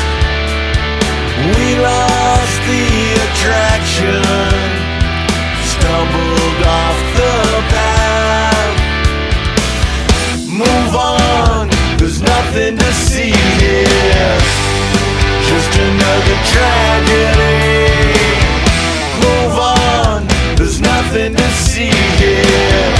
We lost the attraction, stumbled off the path. Move on, there's nothing to see here. Just another tragedy. Move on, there's nothing to see here.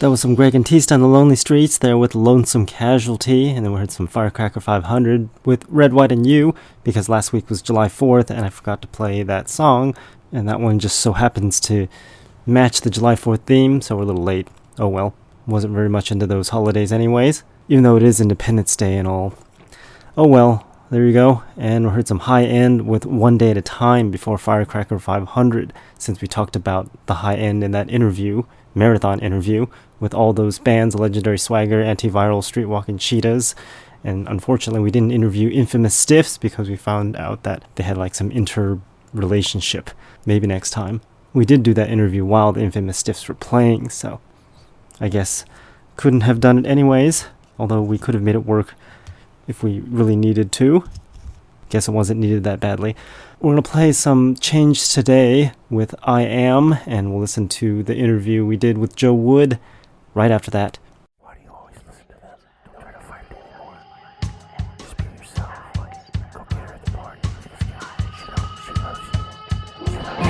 That was some Greg and Tista on the Lonely Streets there with Lonesome Casualty, and then we heard some Firecracker 500 with Red, White, and You, because last week was July 4th and I forgot to play that song, and that one just so happens to match the July 4th theme, so we're a little late. Oh well, wasn't very much into those holidays anyways, even though it is Independence Day and all. Oh well, there you go, and we heard some High End with One Day at a Time before Firecracker 500, since we talked about the High End in that marathon interview, with all those bands, Legendary Swagger, Antiviral, Streetwalkin, Cheetahs, and unfortunately we didn't interview Infamous Stiffs because we found out that they had like some interrelationship. Maybe next time. We did do that interview while the Infamous Stiffs were playing, so I guess couldn't have done it anyways, although we could have made it work if we really needed to. Guess it wasn't needed that badly. We're going to play some Change Today with I Am, and we'll listen to the interview we did with Joe Wood right after that. Why do you always listen to them? Don't try to find anyone. Just be yourself. Go get her at the party. She loves you. She loves you.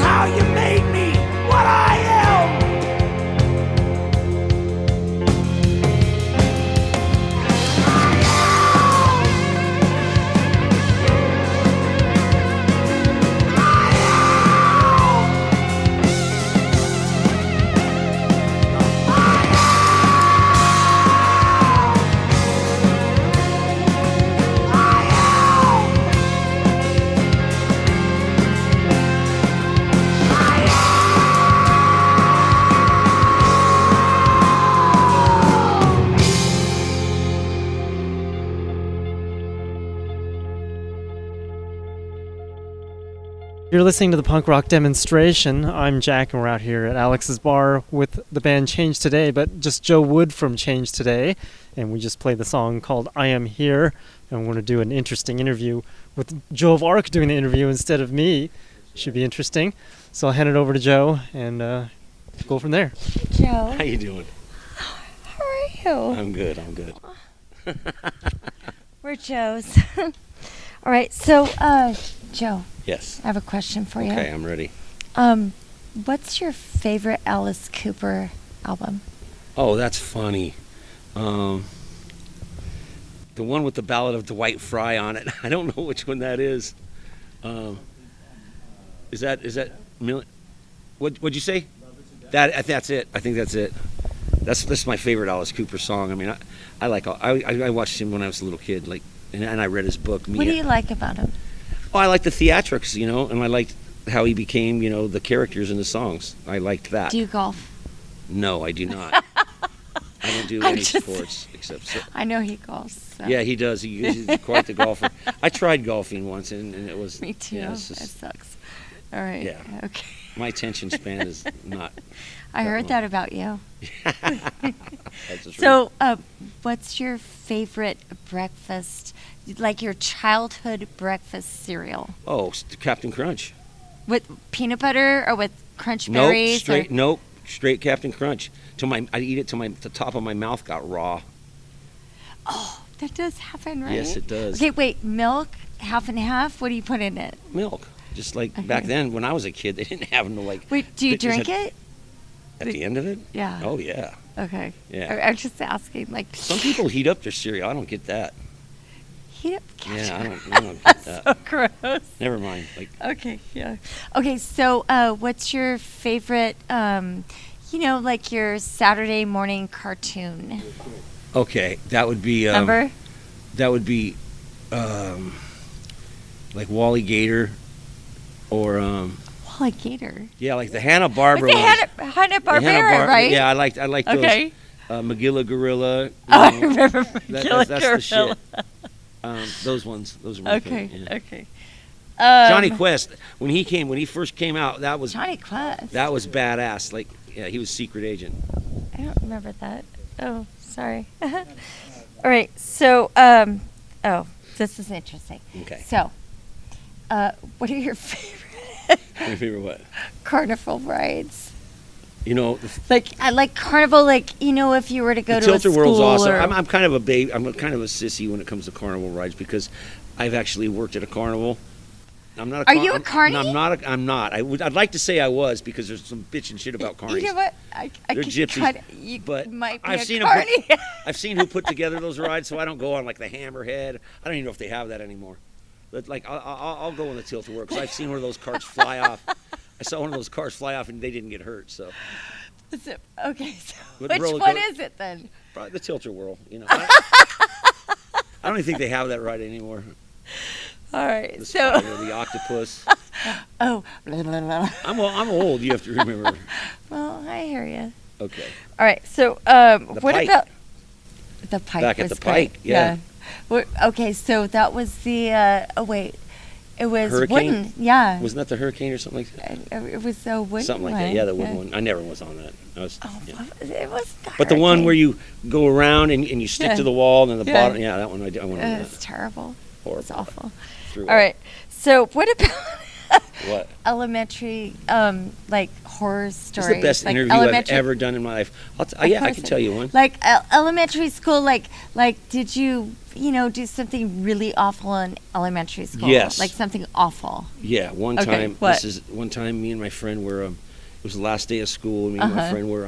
how you made me what I am. You're listening to the punk rock demonstration. I'm Jack, and we're out here at Alex's bar with the band Change Today, but just Joe Wood from Change Today. And we just played the song called I Am Here. And we're going to do an interesting interview with Joe of Arc doing the interview instead of me. Should be interesting. So I'll hand it over to Joe and go from there. Joe, How you doing? how are you? I'm good. I'm good. We're Joe's. All right, so Joe, Yes. I have a question for you. Okay, I'm ready. What's your favorite Alice Cooper album? Oh, that's funny. The one with the Ballad of Dwight Fry on it. I don't know which one that is. Is that what'd you say? That's it. I think that's it. That's my favorite Alice Cooper song. I mean, I watched him when I was a little kid, like, and I read his book. What do you like about him? Oh, I like the theatrics, and I liked how he became, the characters in the songs. I liked that. Do you golf? No, I do not. I don't do I'm any just- sports except. I know he golfs. So. Yeah, he does. He's quite the golfer. I tried golfing once, and it was. Me too. Yeah, it's It just- sucks. All right. Yeah. Okay. my attention span is not. I heard long. that about you. That's the truth. So, what's your favorite breakfast, like your childhood breakfast cereal? Oh, Captain Crunch. With peanut butter or with crunch Nope, berries? straight Captain Crunch. I'd eat it till the top of my mouth got raw. Oh, that does happen, right? Yes, it does. Okay, wait, milk, half and half? What do you put in it? Milk. Just like Okay. back then when I was a kid, they didn't have no like. Wait, do you Is drink it- it? At the end of it? Yeah. Oh yeah. Okay. Yeah. I'm just asking, like, Some people heat up their cereal. I don't get that. heat up Yeah, I ketchup. don't get that. So gross. Never mind. Like Okay, yeah. Okay, so what's your favorite, like your Saturday morning cartoon? okay, that would be Remember? that would be like Wally Gator or Wally Gator. yeah, like the Hanna-Barbera What's ones. the Hanna-Barbera, The Hanna-Bar- right? Yeah, I like those. Okay. Magilla Gorilla. you Oh, I know, remember that's the Gorilla. shit. Those ones. Those were my Okay, favorite, yeah. okay. Johnny Quest, when he first came out, that was Johnny Quest. that was badass. Like, yeah, he was secret agent. I don't remember that. Oh, sorry. All right, so, this is interesting. Okay. So, what are your favorite My favorite what? carnival rides? You know, Like, I like carnival, like, if you were to go the to a Tilted school World's awesome. or... I'm kind of a babe. I'm kind of a sissy when it comes to carnival rides because I've actually worked at a carnival. I'm not. Are you a carny? I'm not. I'm not. I'd like to say I was because there's some bitch and shit about carnies. You know what? I They're could gypsies, you but might be I've a seen carny. I've seen who put together those rides, so I don't go on like the Hammerhead. I don't even know if they have that anymore. But like I'll go on the Tilted World because I've seen one of those cars fly off. I saw one of those cars fly off and they didn't get hurt. So Okay, so With which roller one co- is it then? probably the Tilted World. I don't even think they have that ride anymore. All right, The so spider, the octopus. blah, blah, blah. I'm old. You have to remember. Well, I hear you. Okay. All right, so what Pike. about the Pike? Back at was the Pike, great. yeah. Okay, so that was the it was Hurricane? wooden. Yeah, Wasn't that the Hurricane or something like that? it was a wooden Something like one. that. Yeah, the wooden one. I never was on that. I was, Oh, yeah. it was. But the one where you go around and you stick Yeah. to the wall and then the Yeah. bottom. Yeah, that one I went on It's that. terrible. Horrible. It's awful. Threw All up. right, so what about What? elementary, like horror This stories? is the best like interview I've elementary- ever done in my life. Of Yeah, I course can it- tell you one. Like elementary school, like did you do something really awful in elementary school? Yes. Like something awful. Yeah, one Okay, time. what? One time. Me and my friend were. It was the last day of school. And me and my Uh-huh. friend were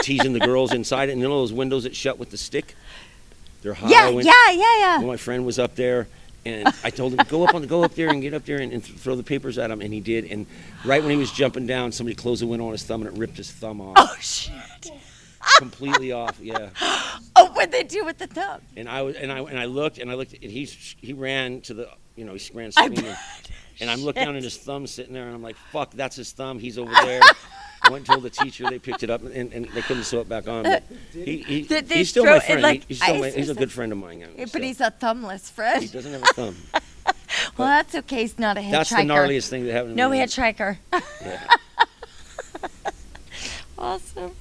teasing the girls inside, and you know those windows that shut with the stick. They're high. Yeah, win- yeah. Well, my friend was up there, and I told him go up there and get up there and throw the papers at him, and he did. And right when he was jumping down, somebody closed the window on his thumb, and it ripped his thumb off. Oh shit. Completely off. Yeah. Oh, what'd they do with the thumb? And I looked, and he ran to the, he ran I screaming. bet. And I'm looking down at his thumb sitting there, and I'm like, fuck, that's his thumb. He's over there. I went and told the teacher. They picked it up, and they couldn't sew it back on. But Did they he's still throw my it, friend. like, He's ice a or good friend of mine. But still. he's a thumbless friend. He doesn't have a thumb. Well, that's okay. He's not a hitchhiker. That's the gnarliest thing that happened to No me. hitchhiker. Yeah. Awesome.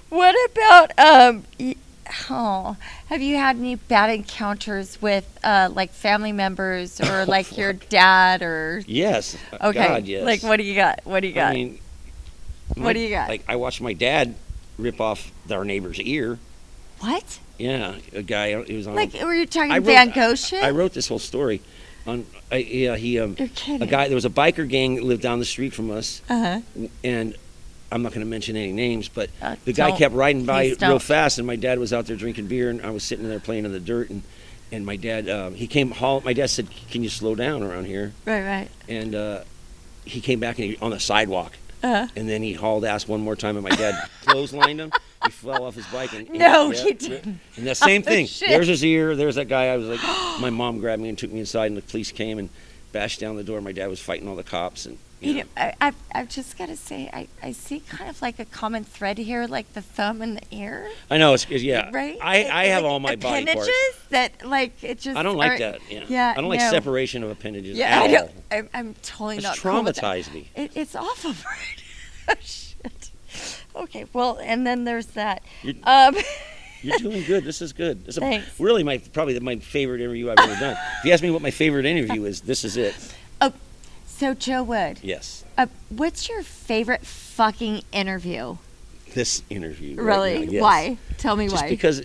What about have you had any bad encounters with like family members or like your dad or? Yes. Okay. God, yes. Like what do you got? What do you got? I mean, What do you got? Like I watched my dad rip off our neighbor's ear. What? Yeah, a guy. He was on. Like were you talking I wrote- Van Gogh shit? I wrote this whole story. You're kidding. a guy. There was a biker gang that lived down the street from us, Uh-huh. and I'm not going to mention any names, but the guy don't. kept riding by Please real don't. fast, and my dad was out there drinking beer, and I was sitting there playing in the dirt, and my dad he came. My dad said, "Can you slow down around here?" Right. And he came back and on the sidewalk, Uh-huh. and then he hauled ass one more time, and my dad clotheslined him. He fell off his bike. And No, he didn't. And the same Oh, thing. shit. There's his ear. There's that guy. I was like, my mom grabbed me and took me inside, and the police came and bashed down the door. My dad was fighting all the cops, and You know, I've just got to say, I see kind of like a common thread here, like the thumb and the ear. I know it's yeah. Right? I have Like all my body appendages parts. that like it just. I don't like aren't- that. Yeah. Yeah. I don't like no. separation of appendages Yeah, at I know. all. I'm totally It's not cool with that. traumatized me. It's awful, right? Oh, shit. Okay, well, and then there's that. You- Um, You're doing good. This is good. This is Thanks. really probably my favorite interview I've ever done. If you ask me what my favorite interview is, this is it. so Joe Wood, Yes. what's your favorite fucking interview? This interview. right Really? now, yes. Why? Tell me Just why. because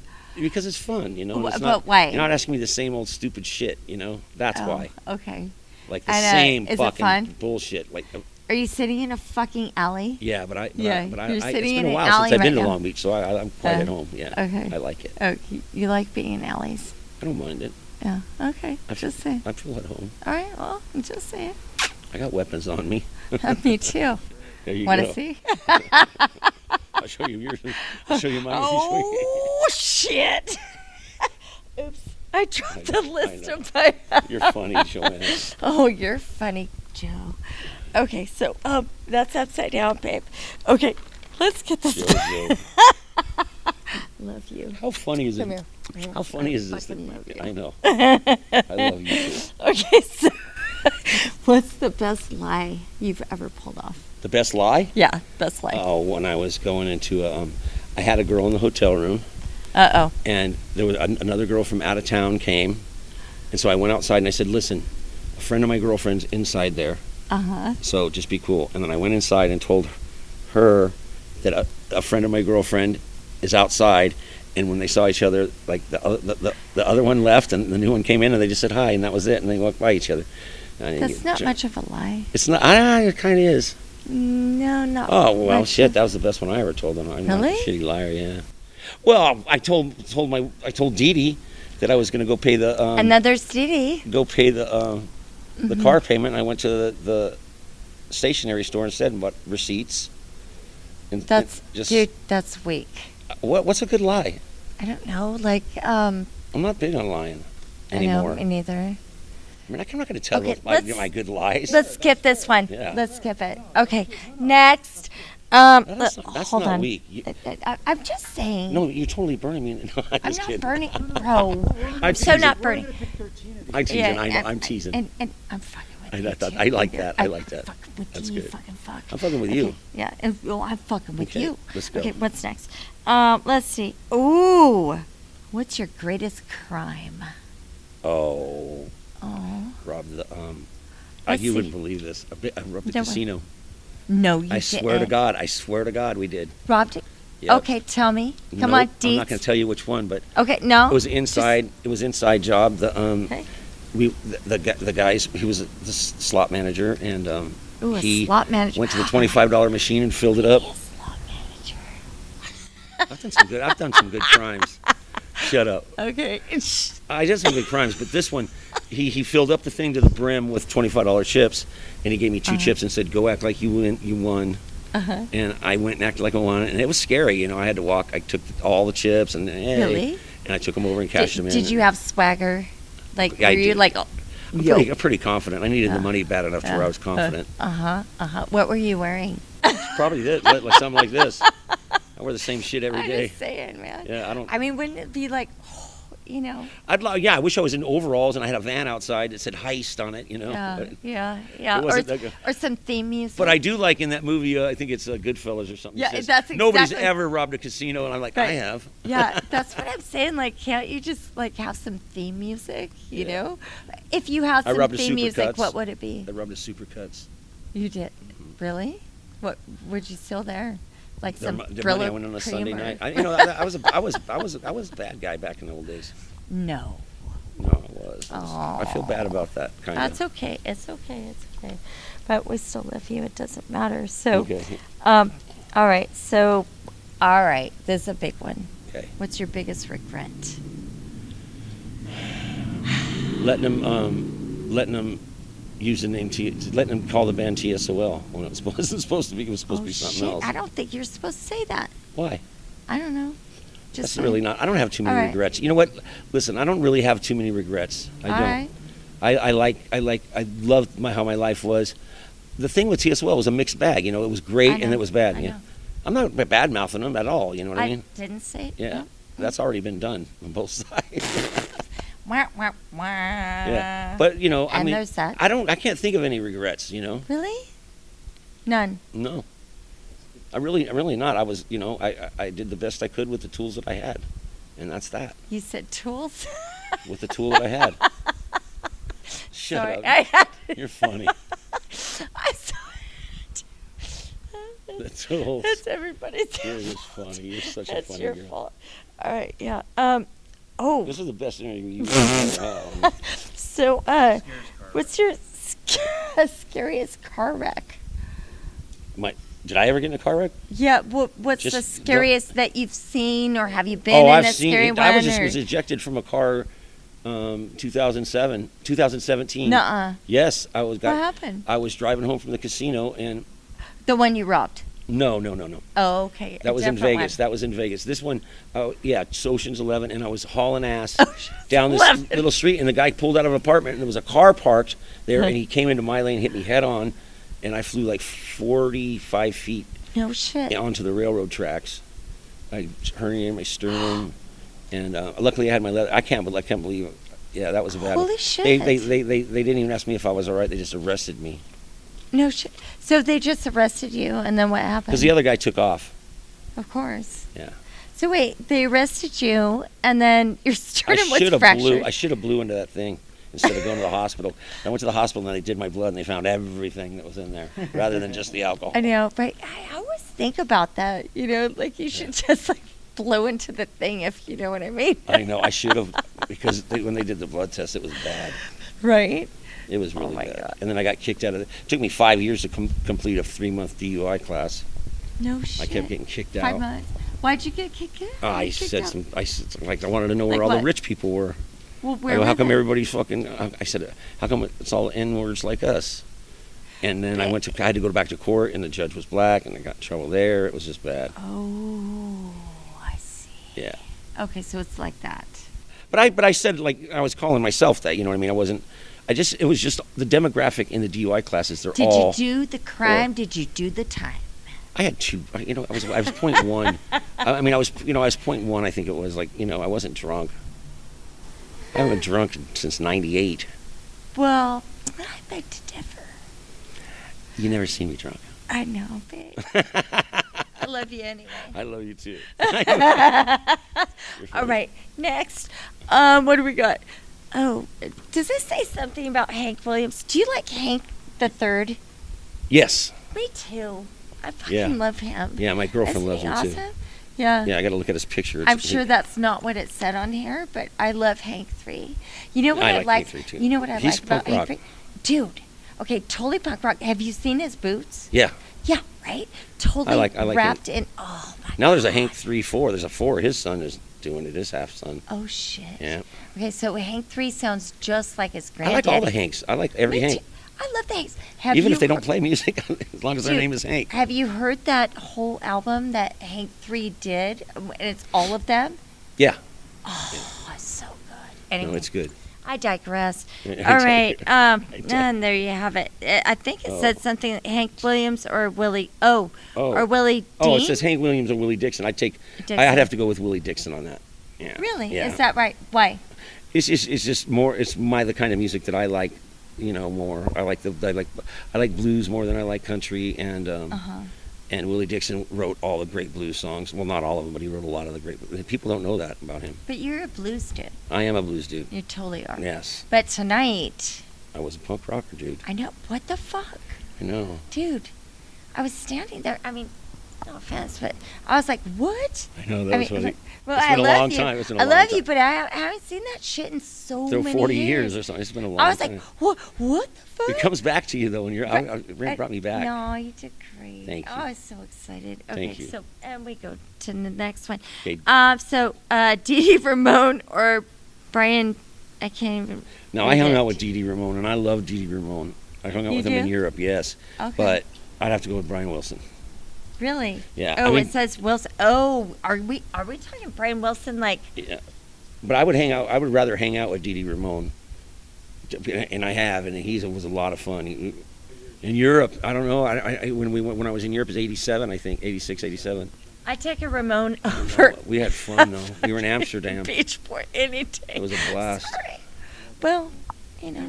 it's fun, you know. and Wh- it's but not, why? You're not asking me the same old stupid shit, you know. That's Oh, why. Okay. Like the And, same is it fucking fun? bullshit. Like, Are you sitting in a fucking alley? yeah, but I. Yeah, But you're it's sitting been in a an while alley since I've been right to now. Long Beach, so I'm quite Uh, at home. Yeah. okay. I like it. Oh, you like being in alleys? I don't mind it. Yeah. Okay. Just saying. I feel at home. All right. Well, I'm just saying. I got weapons on me. Me too. There you Want go. to see? I'll show you yours. I'll show you mine. Oh shit! Oops. I dropped the list know. of my. You're funny, Joanne. Oh, you're funny, Joe. Okay, so that's upside down, babe. Okay, let's get this. Joe. Love you. How funny is it? Come here. How funny is this? fucking love you. I know. I love you too. Okay, so what's the best lie you've ever pulled off? The best lie? Yeah, best lie. Oh, when I was going into I had a girl in the hotel room, Uh-oh. and there was another girl from out of town came, and so I went outside and I said, "Listen, a friend of my girlfriend's inside there, Uh-huh. so just be cool." And then I went inside and told her that a friend of my girlfriend is outside, and when they saw each other, like the other one left and the new one came in, and they just said hi, and that was it, and they walked by each other. And I didn't That's get not ju- much of a lie. It's not. It kind of is. No, not Oh well, much. shit. That was the best one I ever told them. I'm not a Really? shitty liar. Yeah. Well, I told Dee Dee that I was going to go pay the Another Didi. the car payment. And I went to the stationery store instead and bought receipts. And That's just dude. That's weak. what's a good lie? I don't know. Like I'm not big on lying anymore. I know, me neither. I mean, I'm not going to tell Okay, my good lies. Let's skip this one. Yeah. Let's skip it. Okay, next. That's hold not on. weak. I'm just saying. No, you're totally burning me. No, I'm I'm just not kidding. burning, bro. I'm So teasing. not burning. I'm teasing. I know. I'm teasing. And I'm fucking with you. thought- too. I like that. I like that. Fucking with That's you. good. Fucking fuck. I'm fucking with Okay, you. Yeah, and well, I'm fucking with Okay, you. let's go. Okay, what's next? Let's see. Ooh, what's your greatest crime? Oh. Oh. Rob the Let's You see. wouldn't believe this. I robbed the Don't worry. casino. No, you I swear to didn't. God. I swear to God, we did. Robbed it? Yep. Okay, tell me. Come Nope, on, I'm not deets. going to tell you which one, but Okay, no. it was inside. It was inside job. The Okay. the guys. He was the slot manager, and Ooh, a he slot manager. went to the $25 machine and filled it up. Slot manager. I've done some good crimes. Shut up. Okay. I did some good crimes, but this one, he filled up the thing to the brim with $25 chips, and he gave me 2 chips and said, "Go act like you won." Uh-huh. And I went and acted like I won, and it was scary. You know, I had to walk. I took all the chips and Really? and I took them over and cashed them in. Did you have swagger? Like, Yeah, I were you did. like, I'm pretty confident. I needed the money bad enough to where I was confident. What were you wearing? Probably did, like something like this. I wear the same shit every I'm day. just saying, man. Yeah, I don't. I mean, wouldn't it be like, you know? I wish I was in overalls and I had a van outside that said heist on it. You know. But- Yeah. It wasn't that good. Or some theme music. But I do like in that movie, I think it's Goodfellas or something. Yeah, it says, that's nobody's exactly- ever robbed a casino, and I'm like, I Right. have. Yeah, that's what I'm saying. Like, can't you just like have some theme music? You know, if you have I some robbed a theme music, Supercuts. what would it be? I robbed the Supercuts. You did, really? What would you steal there? Like Their some money I Brilla went on a cream Sunday or- night. I was a bad guy back in the old days. No. No, I was. I feel bad about that kind That's of. okay. It's okay. It's okay. But we still love you. It doesn't matter. So, Okay. all right. So, all right. This is a big one. Okay. What's your biggest regret? Letting them use the name letting them call the band TSOL when it wasn't supposed to be. It was supposed to be something shit! else. I don't think you're supposed to say that. Why? I don't know. Just That's really not. I don't have too many All right. regrets. You know what? Listen, I don't really have too many regrets. I All don't. right. I loved how my life was. The thing with TSOL was a mixed bag. You know, it was great I and know, it was bad. I Yeah. know. I'm not bad mouthing them at all. You know what I mean? didn't say it. Yeah. No. That's already been done on both sides. Wah, wah, wah. Yeah. But you know, I And mean, there's that. I can't think of any regrets. You know. Really? None. No. I'm really not. I was, you know, I did the best I could with the tools that I had, and that's that. You said tools. With the tool that I had. Shut Sorry, up. I had You're funny. I saw The tools. That's everybody's. You're just funny. You're such a That's funny your girl. fault. All right. Yeah. Oh. This is the best interview you've ever had. So, what's your scariest car wreck? Did I ever get in a car wreck? Yeah. What's the Just scariest that you've seen, or have you been in I've a seen scary it. one? I was or? ejected from a car 2017. Nuh-uh. Yes, What happened? I was driving home from the casino and The one you robbed. no. Oh, okay. That a was in different Vegas. one. That was in Vegas. This one, it's Ocean's 11, and I was hauling ass Ocean's down this 11. little street, and the guy pulled out of an apartment, and there was a car parked there, and he came into my lane, hit me head on, and I flew like 45 feet No shit. onto the railroad tracks. I herniated my sternum, and luckily I had my leather. I can't believe it. Yeah, that was a bad one. Holy shit. They didn't even ask me if I was all right. They just arrested me No shit. So they just arrested you, and then what happened? because the other guy took off. Of course. Yeah. So wait, they arrested you, and then your sternum was I fractured. should have blew into that thing instead of going to the hospital. I went to the hospital and they did my blood and they found everything that was in there rather than just the alcohol. I know, but I always think about that. You know, like you should just like blow into the thing, if you know what I mean. I know I should have because when they did the blood test, it was bad. Right. It was really my bad. God. And then I got kicked out of it. It took me 5 years to complete a 3-month DUI class. No shit. I kept getting kicked 5 out. months. Why'd you get kicked out? I Kicked said out? some. I wanted to know where Like all the what? rich people were. Well, I where go, were how come they? everybody's fucking? I said, how come it's all N-words like us? And then I had to go back to court, and the judge was black, and I got in trouble there. It was just bad. Oh, I see. Yeah. Okay, so it's like that. But I said, like, I was calling myself that. You know what I mean? It was just the demographic in the DUI classes. They're Did all. you do the crime? Did you do the time? I had two. You know, I was 0.1. I mean, I was 0.1. I think it was like, I wasn't drunk. I haven't been drunk since '98. Well, I beg to differ. You never see me drunk. I know, babe. I love you anyway. I love you too. All right, next. What do we got? Oh, does this say something about Hank Williams? Do you like Hank the third? Yes. Me too. I fucking Yeah. love him. Yeah, my girlfriend loves Isn't him he too. awesome? Yeah. Yeah, I got to look at his picture. I'm sure that's not what it said on here, but I love Hank 3. You know what I I like like? Hank 3 too. You know what I He's like about punk Hank rock. 3? Dude, okay, totally punk rock. Have you seen his boots? Yeah. Yeah, right? Totally I like wrapped in. Oh, my Now there's a God. Hank 3-4. There's a 4. His son is doing it. His half son. Oh, shit. Yeah. Okay, so Hank 3 sounds just like his I granddaddy. like all the Hanks. I like every Me Hank. too. I love the Hanks. Have Even you if they don't heard- play music, as long as their Dude, name is Hank. Have you heard that whole album that Hank 3 did? And it's all of them? Yeah. Oh, it's so good. Anyway, No, it's good. I digress. Yeah, All right, digress. and there you have it. I think it said something Hank Williams or Willie. Oh. Or Willie Dean. Oh, it says Hank Williams or Willie Dixon. Dixon. I'd have to go with Willie Dixon on that. Yeah. Really? Yeah. Is that right? Why? It's just more. It's the kind of music that I like. You know, more. I like blues more than I like country, and and Willie Dixon wrote all the great blues songs. Well, not all of them, but he wrote a lot of the great. People don't know that about him. But you're a blues dude. I am a blues dude. You totally are. Yes. But tonight, I was a punk rocker dude. I know. What the fuck? I know. Dude, I was standing there. I mean, no offense, but I was like, what? I know that was funny. Well, It's I been a love long you. time. It's been a I long love time. you, but I haven't seen that shit in so Through many 40 years or something. It's been a long time. I was like, what the fuck? It comes back to you though, when you're. It brought me back. No, you did great. Thank you. Oh, I was so excited. Okay, Thank you. so and we go to the next one. Okay. So Dee Dee Ramone or Brian, I can't even. No, I hung out with Dee Dee Ramone, and I love Dee Dee Ramone. I hung out You with him in do? Europe, yes. Okay. But I'd have to go with Brian Wilson. Really? Yeah, Oh, I mean- it says Wilson. Oh, are we talking Brian Wilson like? Yeah. But I would hang out. I would rather hang out with Dee Dee Ramone, and I have, and it was a lot of fun. In Europe, I don't know. When I was in Europe, it was 87, I think, 86, 87. I take a Ramone over We had fun though. We were in Amsterdam. Beachport any day. It was a blast. Sorry. Well,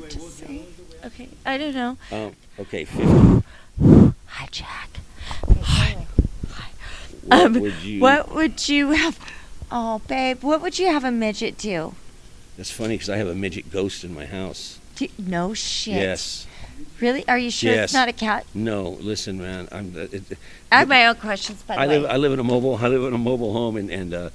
just say. Okay, I don't know. Okay, 50. Hi, Jack. What would you? What would you have? Oh, babe, what would you have a midget do? That's funny because I have a midget ghost in my house. No shit. Yes. Really? Are you sure Yes. it's not a cat? No, listen, man. I have my own questions, by the way. I live in a mobile home, and the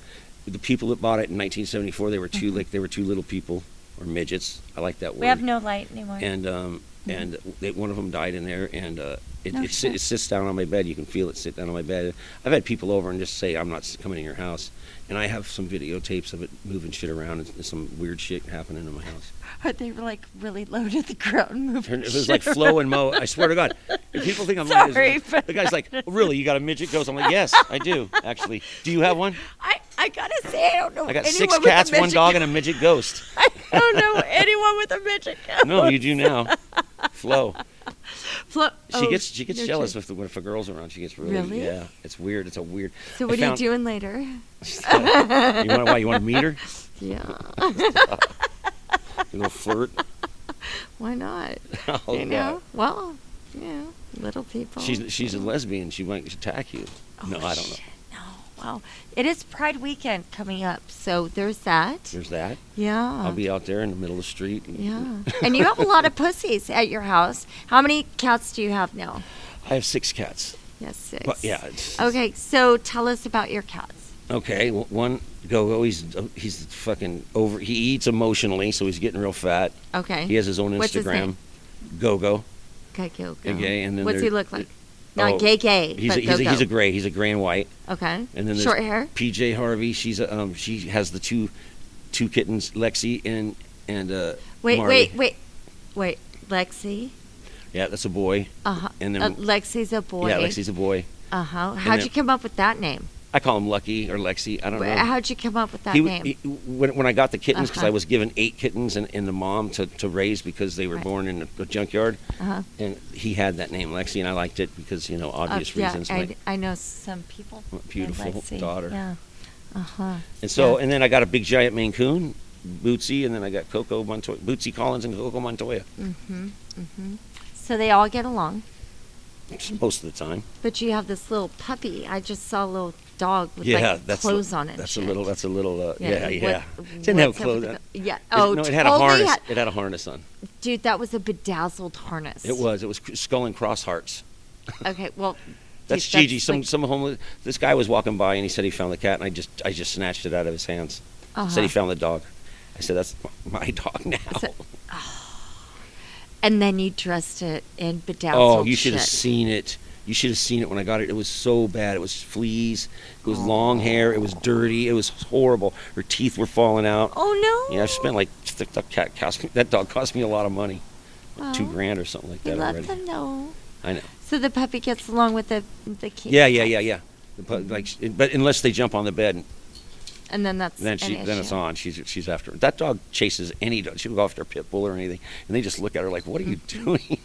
people that bought it in 1974, they were two little people or midgets. I like that word. We have no light anymore. And one of them died in there, and it shit. sits down on my bed. You can feel it sit down on my bed. I've had people over and just say, I'm not coming in your house. And I have some videotapes of it moving shit around and some weird shit happening in my house. They were like really low to the ground moving. It was like Flo and Mo. I swear to God. If people think I'm Sorry, like, but- the guy's like, oh, really? You got a midget ghost? I'm like, yes, I do, actually. Do you have one? I gotta say, I don't know I got anyone 6 with a cats, 1 midget dog, and a midget ghost. I don't know anyone with a midget ghost. No, you do now. Flo. She gets no jealous shit. if a girl's around. She gets Really? Yeah. It's weird. It's a weird. So what are you doing later? You want to meet her? Yeah. You know, flirt. Why not? Oh, You know? Well, little people. She's a lesbian. She might attack you. No, I don't know. Shit, no. Well, it is Pride weekend coming up, so there's that. There's that. Yeah. I'll be out there in the middle of the street. Yeah. And you have a lot of pussies at your house. How many cats do you have now? I have 6 cats. Yes, 6. But yeah. It's, Okay, so tell us about your cats. Okay. Well, one Go-Go. He's fucking over. He eats emotionally, so he's getting real fat. Okay. He has his own Instagram. What's his name? Go-Go. Okay, go. Okay, and then What's he there- look like? Oh, Not gay, He's but a go. gray. He's a gray and white. Okay. And then there's Short hair. PJ Harvey. She's she has the two kittens, Lexi and Wait, Marley. wait. Lexi. Yeah, that's a boy. Uh-huh. And then Lexi's a boy. Yeah, Lexi's a boy. Uh-huh. How'd then- you come up with that name? I call him Lucky or Lexi. I don't know. How'd you come up with that name? When I got the kittens, because Uh-huh. I was given 8 kittens and the mom to raise because they were Right. born in a junkyard, Uh-huh. and he had that name Lexi, and I liked it because obvious reasons. Yeah, My I know some people. beautiful Lexi. daughter. Yeah. Uh-huh. And so, Yeah. and then I got a big giant Maine Coon, Bootsy, and then I got Coco Montoya, Bootsy Collins and Coco Montoya. So they all get along. Most of the time. But you have this little puppy. I just saw a little dog with Yeah, like that's clothes on it. That's and a little. shit. Yeah. what- Didn't have what's up clothes with on. the- Yeah. Oh, No, it had a totally harness. It had a harness on. Dude, that was a bedazzled harness. It was skull and cross hearts. Okay, well. That's dude, Gigi. Some homeless. This guy was walking by and he said he found the cat, and I just snatched it out of his hands. Said he found the dog. I said that's my dog now. And then you dressed it in bedazzled. Oh, you should have shit. seen it. You should have seen it when I got it. It was so bad. It was fleas. It was long hair. It was dirty. It was horrible. Her teeth were falling out. Oh no. Yeah, I spent like that dog cost me a lot of money, Well, $2,000 or something like You that love already. them though. I know. So the puppy gets along with the kid. Yeah. But unless they jump on the bed, And then that's then it's on. She's after her. That dog chases any dog. She'll go after a pit bull or anything, and they just look at her like, "What are you doing?"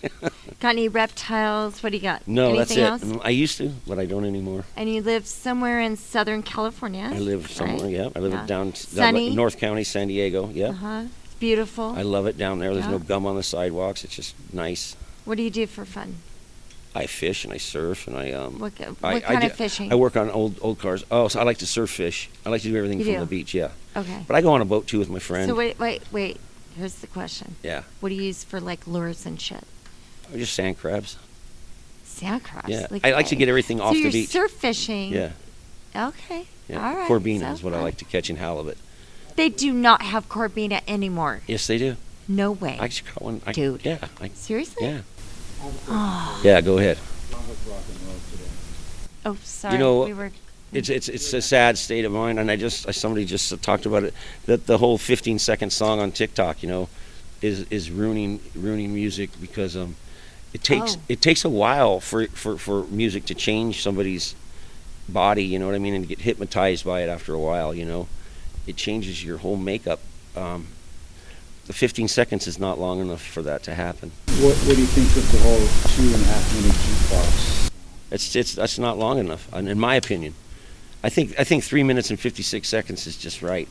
Got any reptiles? What do you got? No, Anything that's it. else? I used to, but I don't anymore. And you live somewhere in Southern California. I live somewhere. right? Yeah, I live Yeah. down Sunny? in North County, San Diego. Yeah, It's beautiful. I love it down there. There's Yeah. no gum on the sidewalks. It's just nice. What do you do for fun? I fish and I surf and I What I kind do- of fishing? I work on old cars. Oh, so I like to surf fish. I like to do everything You from do? the beach. Yeah, Okay. but I go on a boat too with my friend. So wait. Here's the question. Yeah, What do you use for like lures and shit? just sand crabs. Sand crabs. Yeah, I like to get everything so off you're the beach. surf fishing. Yeah, Okay. yeah. All right. Corbina So is what I fun. like to catch in halibut. They do not have corbina anymore. Yes, they do. No way. I just caught one. Dude. Yeah. Seriously? Yeah. Oh. Yeah. Go ahead. Oh, sorry. know, we were. It's a sad state of mind, and somebody just talked about it, that the whole 15-second song on TikTok, is ruining music because it takes a while for music to change somebody's body, you know what I mean, and get hypnotized by it after a while, it changes your whole makeup. The 15 seconds is not long enough for that to happen. What do you think of the whole 2.5 minute jukebox? That's not long enough, in my opinion. I think 3 minutes and 56 seconds is just right.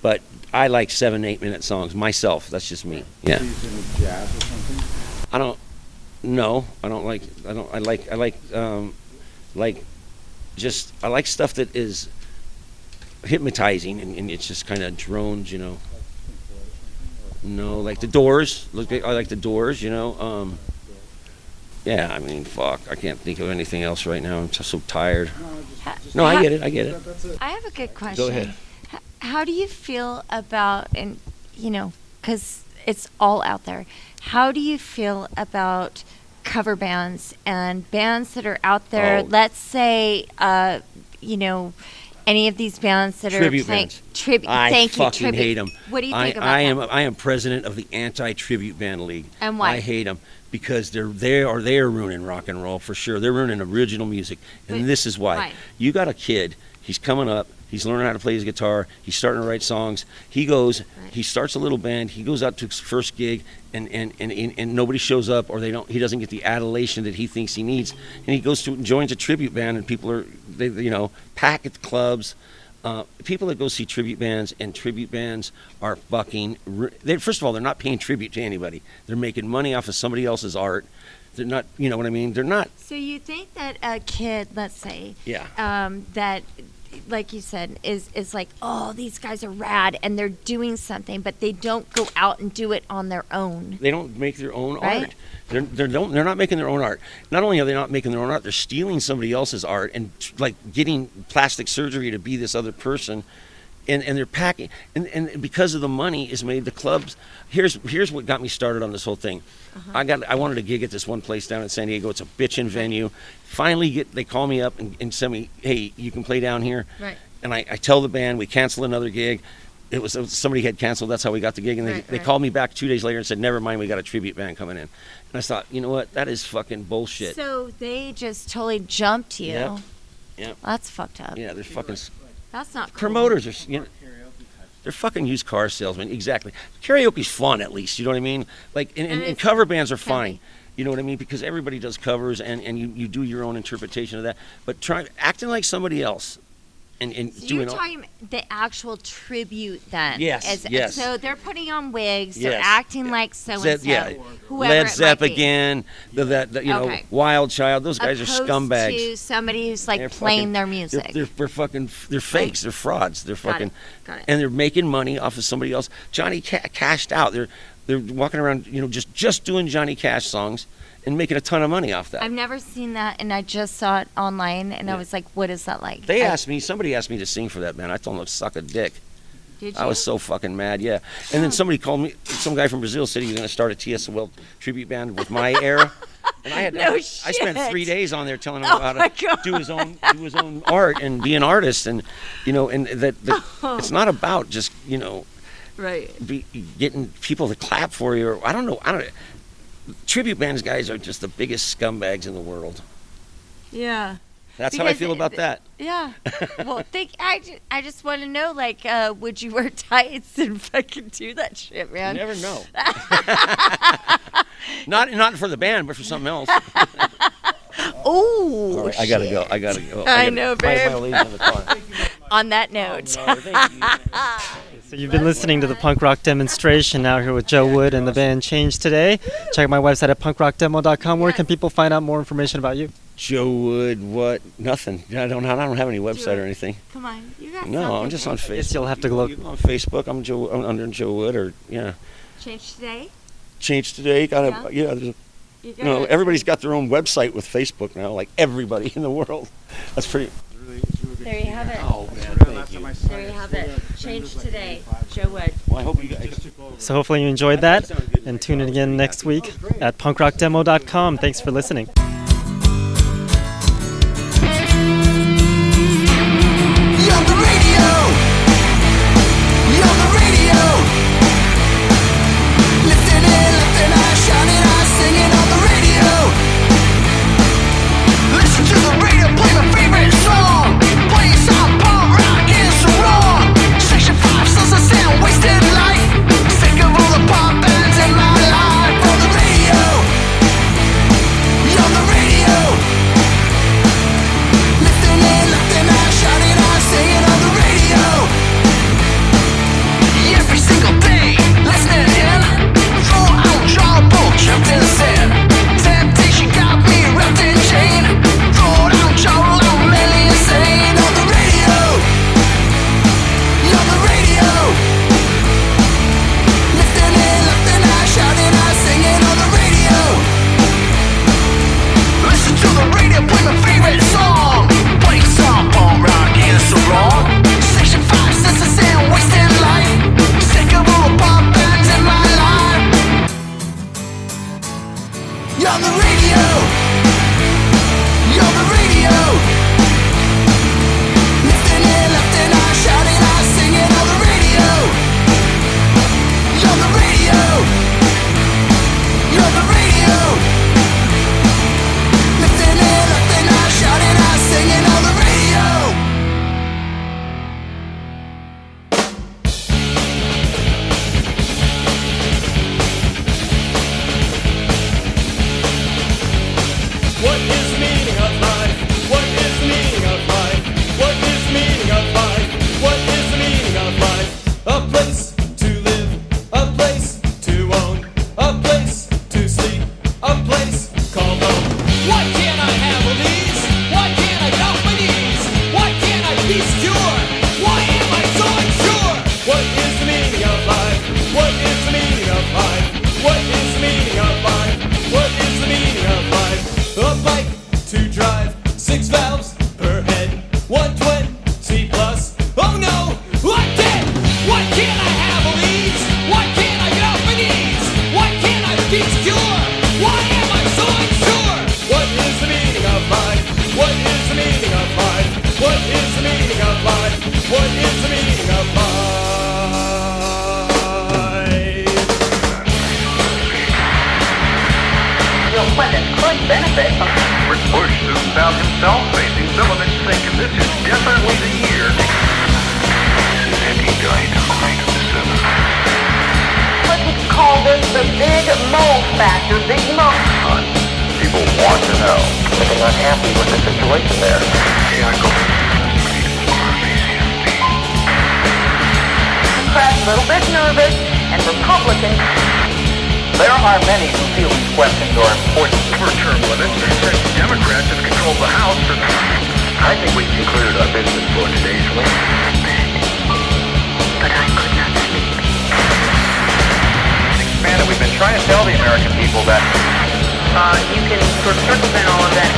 But I like 7-8 minute songs myself. That's just me. Yeah. Do you think jazz or something? I don't. No, I don't like. I don't. I like stuff that is hypnotizing and it's just kind of drones, No, like the Doors. I like the Doors, Yeah, I mean, fuck. I can't think of anything else right now. I'm just so tired. No, I get it. I have a good question. Go ahead. How do you feel about, and because it's all out there, how do you feel about cover bands and bands that are out there? Oh. Let's say, any of these bands that Tribute are playing bands. tribute. I Thank you, fucking tribute. hate them. What do you think about I that? am. I am president of the anti-tribute band league. And why? I hate them because they are ruining rock and roll for sure. They're ruining original music, and But this is why. why? You got a kid. He's coming up. He's learning how to play his guitar. He's starting to write songs. He goes. Right. He starts a little band. He goes out to his first gig, and nobody shows up, or he doesn't get the adulation that he thinks he needs, and he goes to joins a tribute band, and people are pack at the clubs. People that go see tribute bands are fucking. First of all, they're not paying tribute to anybody. They're making money off of somebody else's art. They're not. You know what I mean? They're not. So you think that a kid, let's say, Yeah. that, like you said, is like, oh, these guys are rad and they're doing something, but they don't go out and do it on their own. They don't make their own Right. art. They're not making their own art. Not only are they not making their own art, they're stealing somebody else's art and like getting plastic surgery to be this other person. And they're packing, and because of the money is made, the clubs. Here's what got me started on this whole thing. I wanted a gig at this one place down in San Diego. It's a bitchin' venue. Finally, they call me up and send me, hey, you can play down here. Right. And I tell the band we cancel another gig. It was somebody had canceled. That's how we got the gig. And they Right. called me back 2 days later and said, never mind, we got a tribute band coming in. And I thought, you know what? That is fucking bullshit. So they just totally jumped you. Yep. Yep. That's fucked up. Yeah, they're fucking That's not cool. promoters are. They're fucking used car salesmen. Exactly. Karaoke's fun, at least. You know what I mean? Like, and it's cover bands are can fine. be. You know what I mean? Because everybody does covers, and you do your own interpretation of that. But acting like somebody else, and So doing you're talking the actual tribute then. Yes, yes. So they're putting on wigs. They're Yes. acting like so and so. yeah, Whoever Led it Zepp might be. again. Okay. Wild Child. Those guys Opposed are scumbags. to somebody who's like They're playing fucking- their music. They're fakes. They're frauds. They're Got it. fucking, Got it. and they're making money off of somebody else. Johnny cashed out. They're walking around, just doing Johnny Cash songs and making a ton of money off that. I've never seen that, and I just saw it online, and I was like, what is that like? Somebody asked me to sing for that band. I told them to suck a dick. Did you? I was so fucking mad, yeah. And then somebody called me, some guy from Brazil said he was going to start a T.S. Wilde tribute band with my era. And I spent 3 days on there telling him how to do his own art and be an artist, and it's not about just getting people to clap for you. Or I don't know. Tribute bands guys are just the biggest scumbags in the world. Yeah. That's how I feel about that. Yeah. Well, I just want to know, like, would you wear tights and fucking do that shit, man? You never know. Not for the band, but for something else. Oh. All right, I gotta go. I know, babe. My lady's in the car. On that note. Oh, no, thank you. So you've been listening to the punk rock demonstration out here with Joe Wood and the band Change Today. Check out my website at punkrockdemo.com. Where can people find out more information about you? Joe Wood, what? Nothing. I don't have any website or anything. Come on, you got No, something. I'm just on Facebook. Guess you'll have to look on Facebook. I'm under Joe Wood, or Change Today. Change Today. Everybody's got their own website with Facebook now. Like everybody in the world. That's pretty. There you have it. Oh man, thank you. There you have it. Change Today. Joe Wood. Well, I hope you guys. So hopefully you enjoyed that, and tune in again next week at punkrockdemo.com. Thanks for listening. You're the radio. You're the radio. Lifting I, shouting I, singing on the radio. Listen to the radio, play my favorite song. Play some punk rock, is so wrong. Section 5 says I sound wasted life. Sick of all the pop bands in my life. On the radio. You're the radio. Lifting I, shouting I, singing on the radio. Every single day, listening in. Throw out your book, jumped in sin. Temptation got me wrapped in chain. Throw out your lonely insane. On the radio. You're the radio. Lifting I, shouting I, singing on the radio. Listen to the radio, play my favorite song. Play some punk rock, is so wrong. Section 5 says I sound wasted life. Sick of all the pop bands in my life. You're the radio. You're the radio. Lifting I, shouting I, singing on the radio. You're the radio. You're the radio. Lifting I, shouting I, singing on the radio. What is the meaning of life? What is the meaning of life? What is the meaning of life? What is the meaning of life? A place to live, a place to own, a place to sleep, a place called home. Why can't I have all these? Why can't I get off my knees? Why can't I be secure? Why am I so unsure? What is the meaning of life? What is the meaning of life? What is the meaning of life? What is the meaning of life? A bike to drive, 6 valves per head, 120 plus. Oh no, I'm dead! Why can't I have all these? Why can't I get off my knees? Why can't I be secure? Why am I so unsure? What is the meaning of life? What is the meaning of life? What is the meaning of life? What is the meaning of life? Could benefit from Bush soon found himself facing Phillips, thinking this is definitely the year. What we call this the big mo factor, big mo. People want to know. But they're not happy with the situation there. Democrats a little bit nervous, and Republicans. There are many who feel these questions are important. For term limits, since Democrats have controlled the House for... I think we concluded our business for today's meeting. But I could not speak. Expand people that You can sort of circumvent all of that.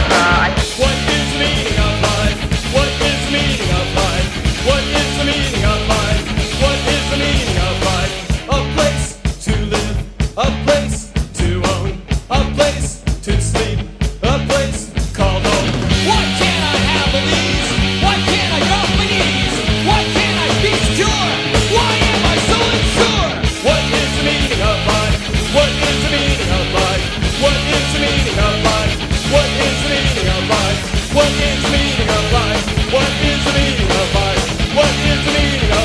What is the meaning of life? What is the meaning of life? What is the meaning of life? What is the meaning of life? A place to live, a place to own, a place to sleep, a place called home. Why can't I have a these? Why can't I drop my knees? Why can't I be secure? Why am I so unsure? What is the meaning of life? What is the meaning of life? What is the meaning of life? What is the meaning of life? What is the meaning of life? What is the meaning of life? What is the meaning of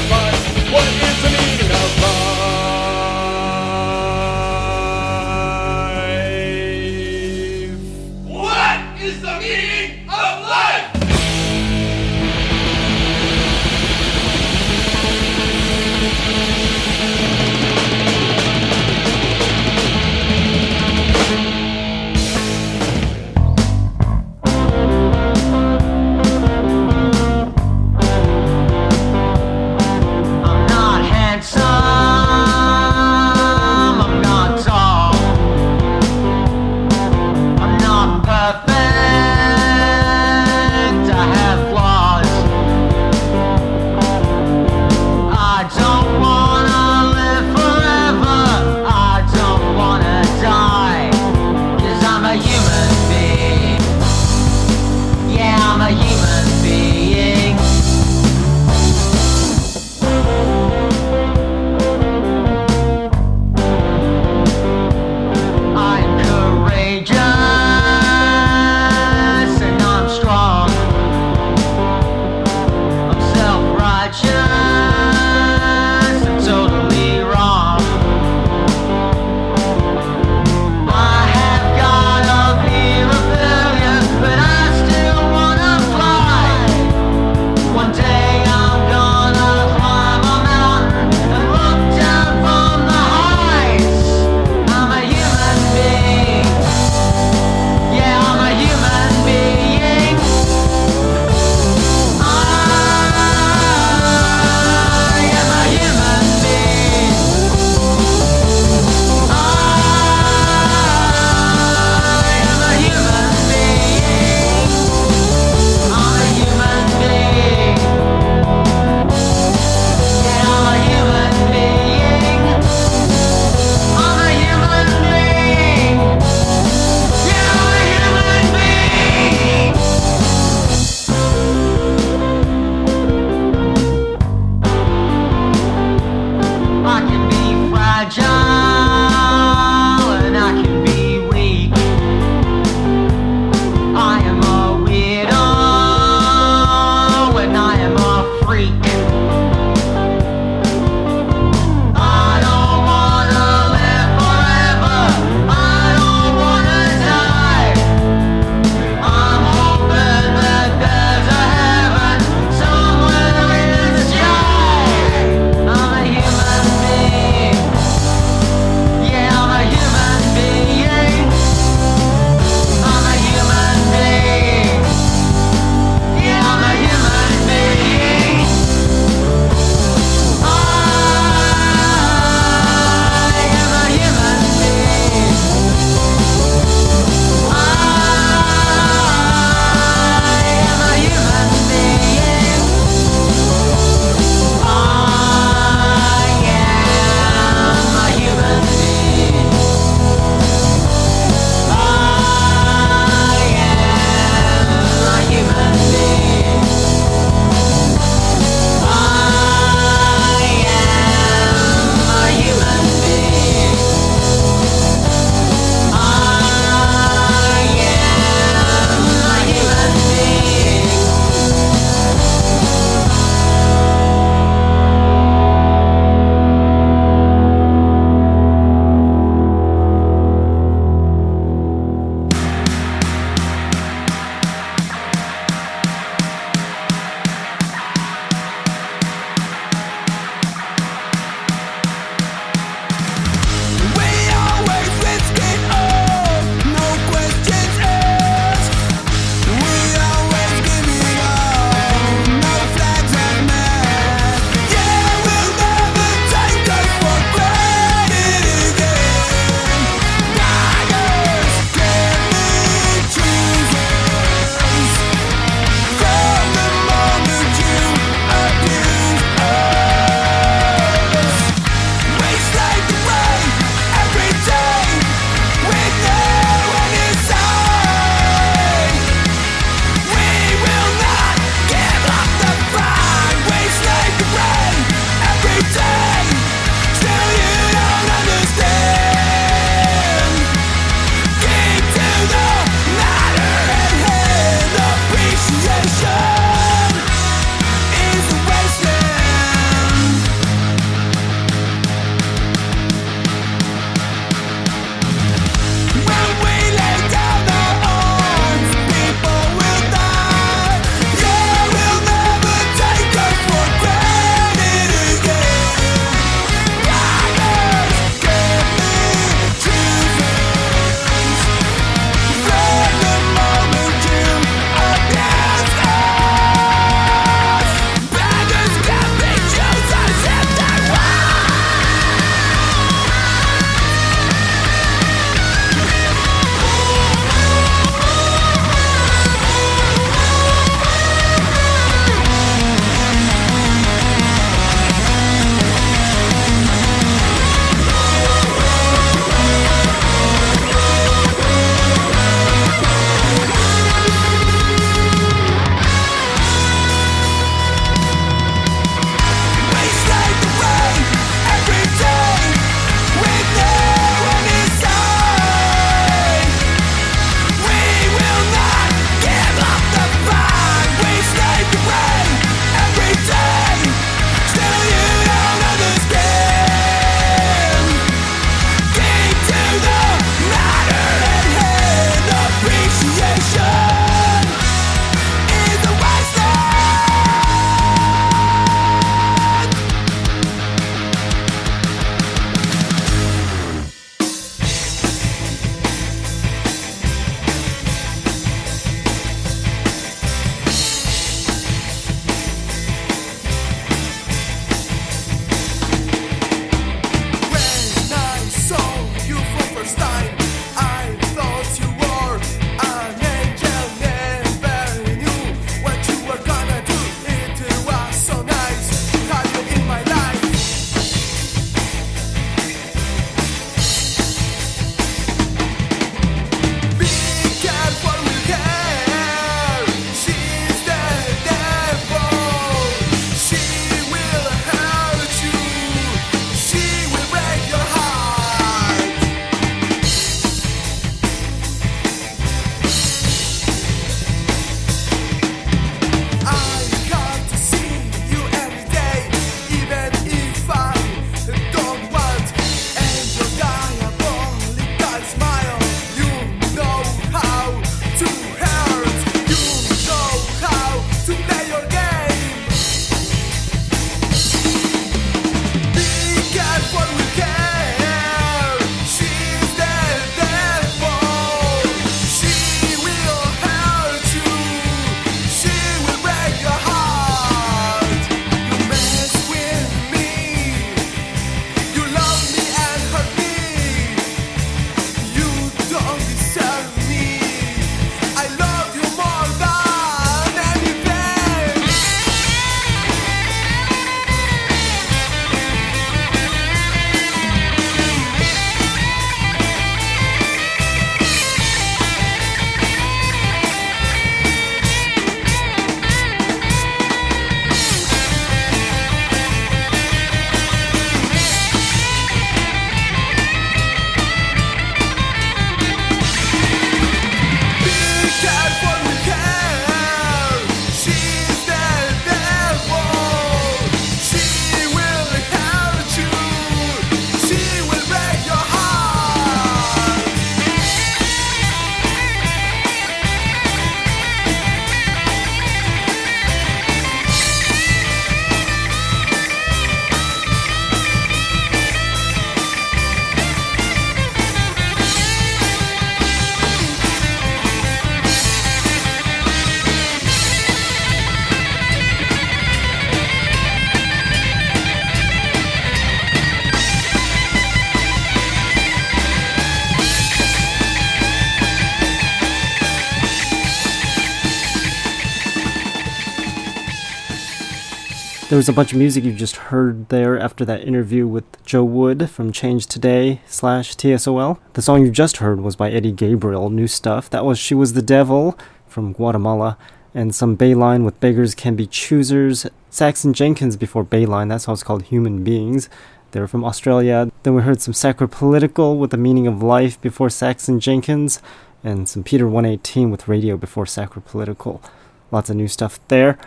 There was a bunch of music you just heard there after that interview with Joe Wood from Change Today /TSOL. The song you just heard was by Eddie Gabriel, New Stuff. That was She Was the Devil from Guatemala. And some Bayline with Beggars Can Be Choosers. Saxon Jenkins before Bayline, that song's called Human Beings. They were from Australia. Then we heard some Sacripolitical with The Meaning of Life before Saxon Jenkins. And some Peter 118 with Radio before Sacripolitical. Lots of new stuff there.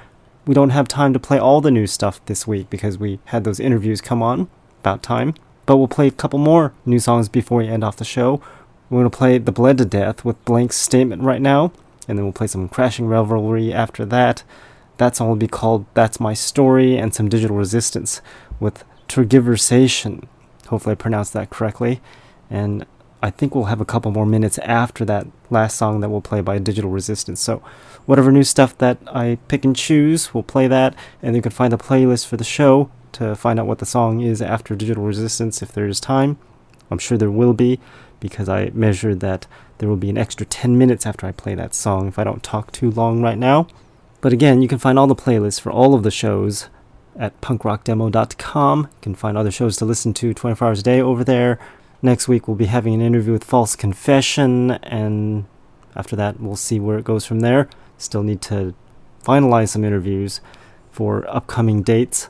We don't have time to play all the new stuff this week because we had those interviews come on. About time. But we'll play a couple more new songs before we end off the show. We're going to play The Bled to Death with Blank's Statement right now. And then we'll play some Crashing Revelry after that. That song will be called That's My Story, and some Digital Resistance with Tergiversation. Hopefully I pronounced that correctly. And I think we'll have a couple more minutes after that last song that we'll play by Digital Resistance. So whatever new stuff that I pick and choose, we'll play that. And you can find the playlist for the show to find out what the song is after Digital Resistance if there is time. I'm sure there will be, because I measured that there will be an extra 10 minutes after I play that song if I don't talk too long right now. But again, you can find all the playlists for all of the shows at punkrockdemo.com. You can find other shows to listen to 24 hours a day over there. Next week we'll be having an interview with False Confession, and after that we'll see where it goes from there. Still need to finalize some interviews for upcoming dates.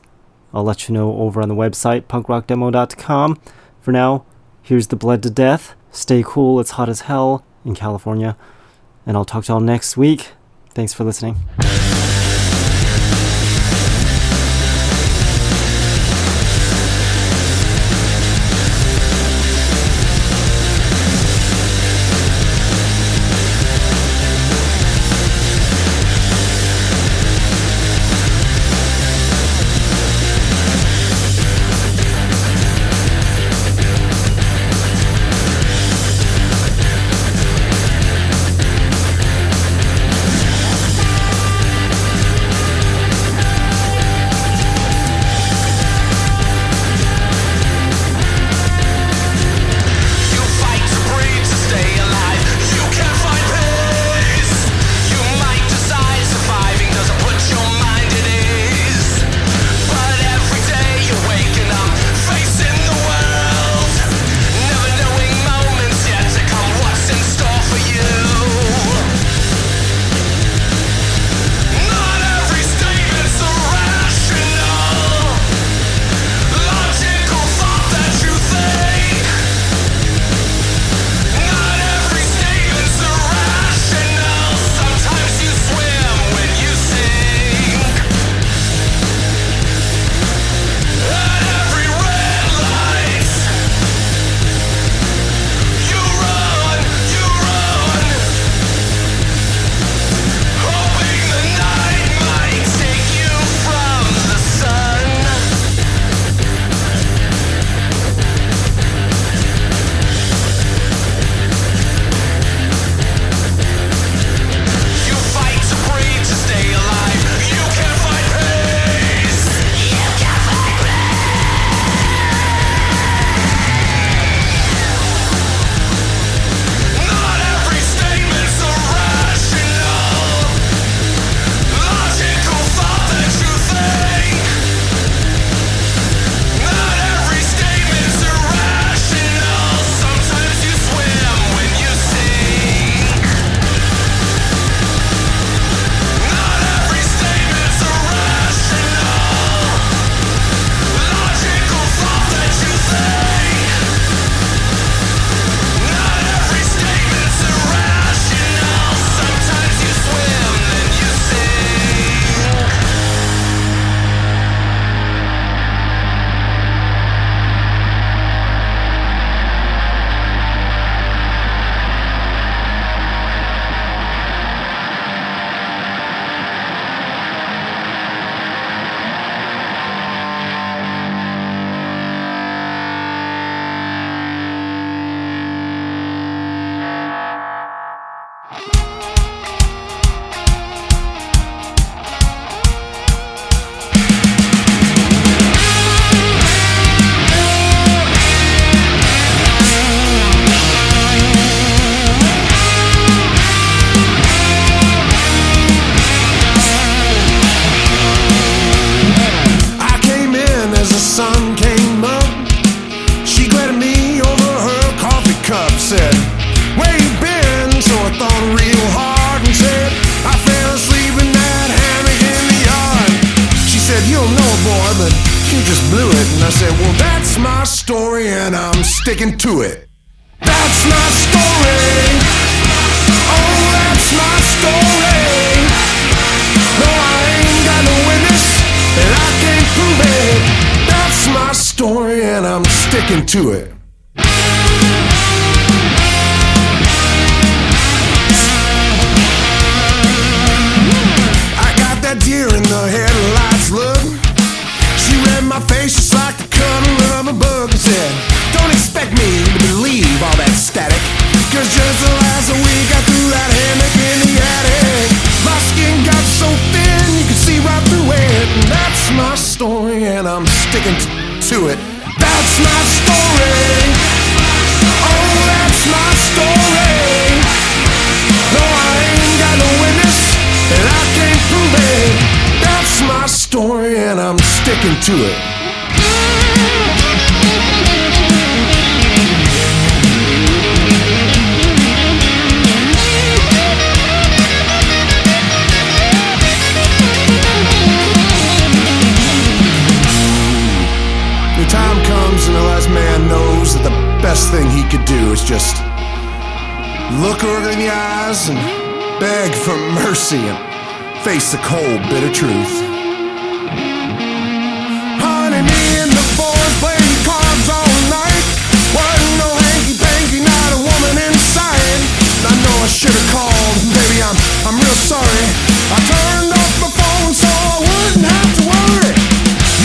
I'll let you know over on the website, punkrockdemo.com. For now, here's The Bled to Death. Stay cool, it's hot as hell in California. And I'll talk to y'all next week. Thanks for listening. don't know it, boy, but you just blew it. And I said, well, that's my story, and I'm sticking to it. That's my story. Oh, that's my story. No, I ain't got no witness, and I can't prove it. That's my story, and I'm sticking to it. I got that deer in the headlights look. She read my face just like the cover of a book and said, don't expect me to believe all that static, cause just the last week I threw that hammock in the attic. My skin got so thin you could see right through it. And that's my story, and I'm sticking to it. That's my story. Oh, that's my story. No, I ain't got no witness, and I can't prove it. That's my story, and I'm sticking to it. The time comes and the last man knows that the best thing he could do is just look her in the eyes and beg for mercy and face the cold, bitter truth. Honey, me and the boys playing cards all night. Wasn't no hanky-panky, not a woman in sight. I know I should have called, baby, I'm real sorry. I turned off my phone so I wouldn't have to worry.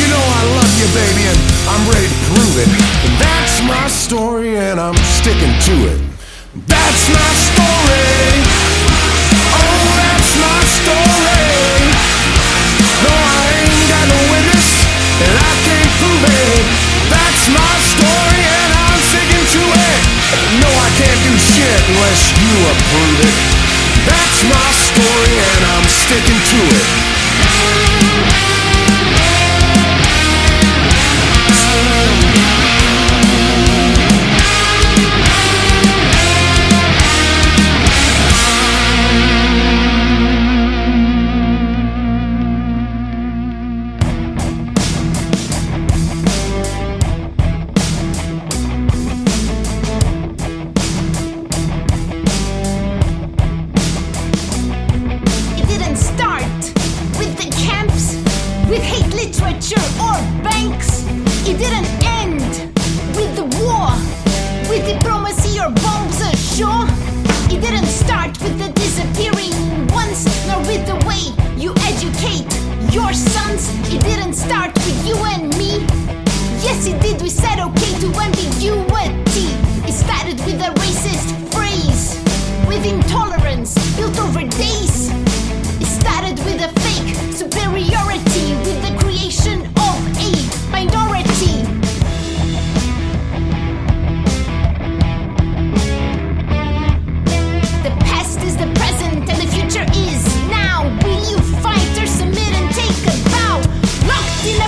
You know I love you, baby, and I'm ready to prove it. And that's my story, and I'm sticking to it. That's my story. Oh, that's my story. No, I ain't got no witness, and I can't prove it. That's my story, and I'm sticking to it. No, I can't do shit unless you approve it. That's my story, and I'm sticking to it.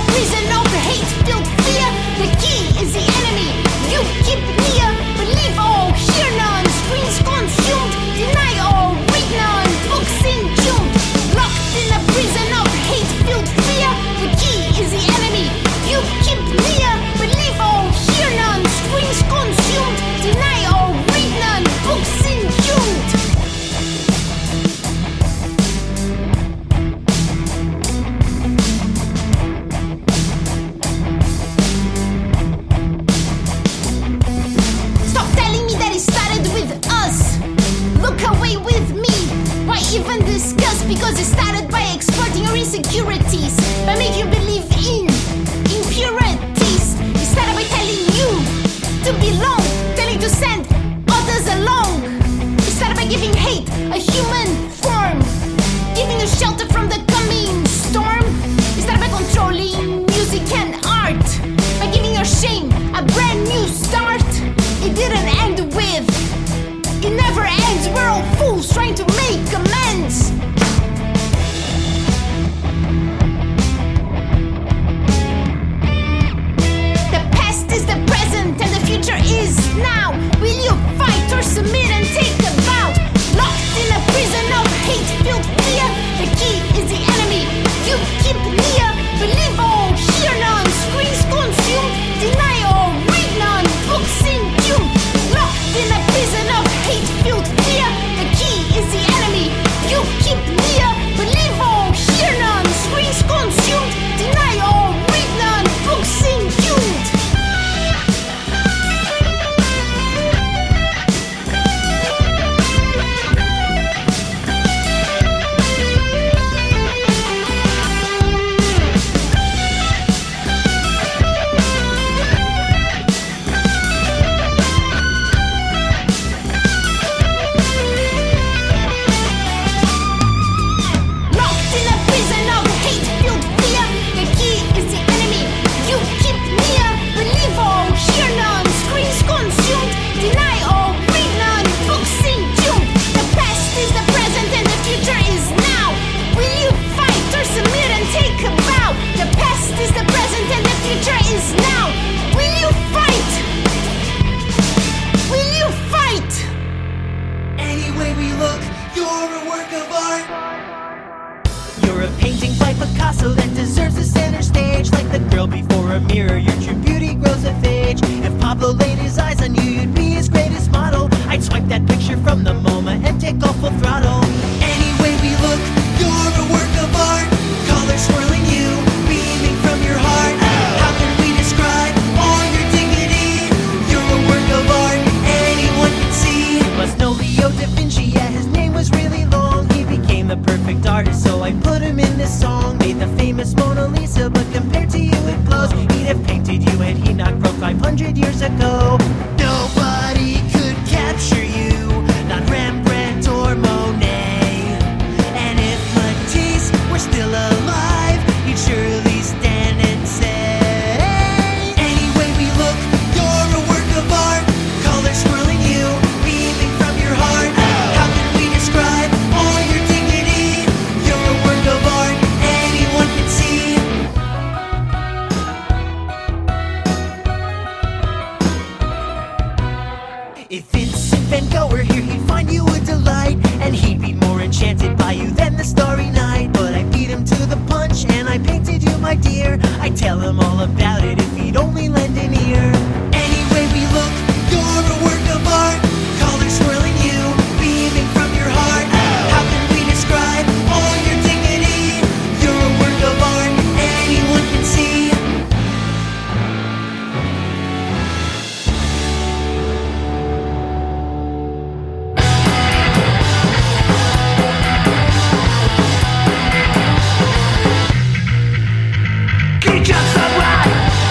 Prison a mirror, your true beauty grows with age. If Pablo laid his eyes on you, you'd be his greatest model. I'd swipe that picture from the MoMA and take off full throttle. Any way we look, you're a work of art. Colors swirling you, beaming from your heart. How can we describe all your dignity? You're a work of art, anyone can see. Must know Leo da Vinci, yeah, his name was really long. He became the perfect artist, so I put him in this song. Made the famous Mona Lisa, but compared to you it glows. He'd have painted you had he not broke 500 years ago. Nobody could capture you, not Rembrandt or Monet. And if Matisse were still alive, he'd surely stand and say, any way we look, you're a work of art. Colors swirling you, beaming from your heart. How can we describe all your dignity? You're a work of art, anyone can see. If Vincent Van Gogh were here, he'd find you a delight, and he'd be more enchanted by you than the starry night. But I beat him to the punch, and I painted you, my dear. I'd tell him all about it if he'd only lend an ear. Any way we look, you're a work of art. Colors swirling you, beaming from your heart. How can we describe all your dignity? You're a work of art, anyone can see. Key jumps up right.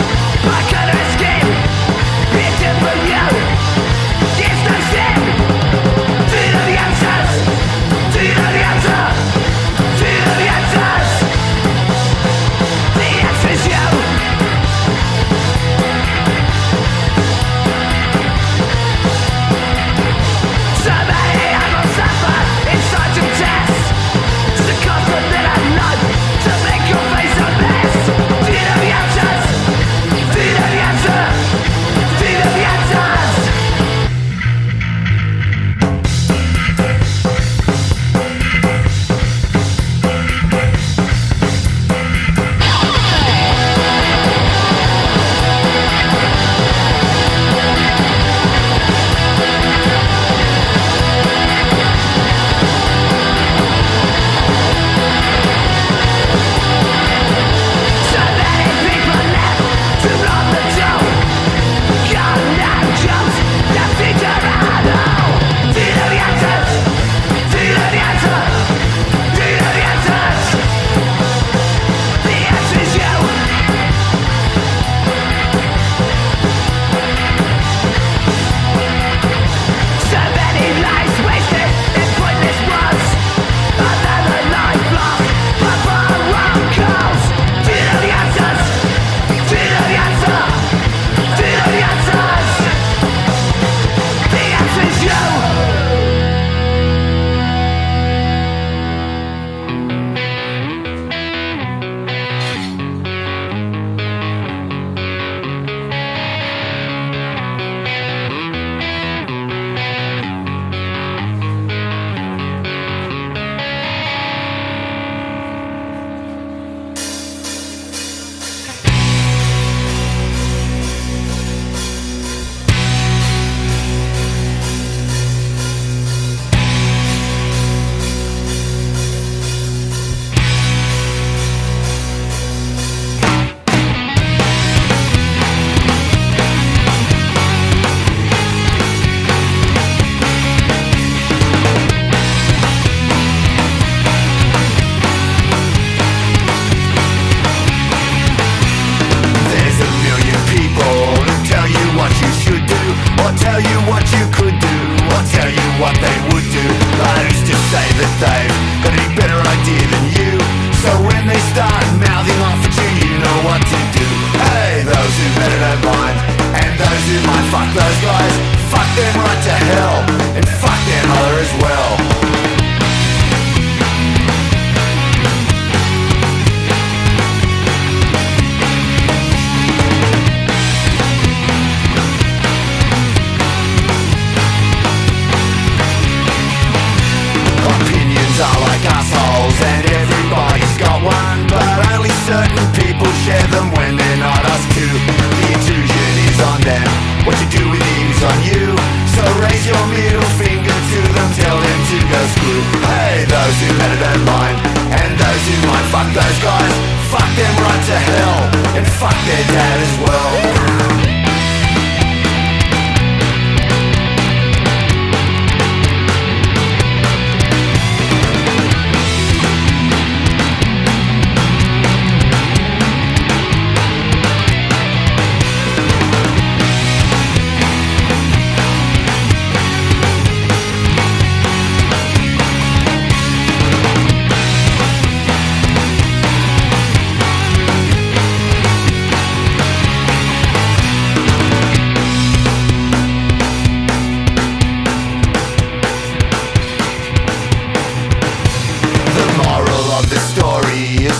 hell, and fuck their dad as well.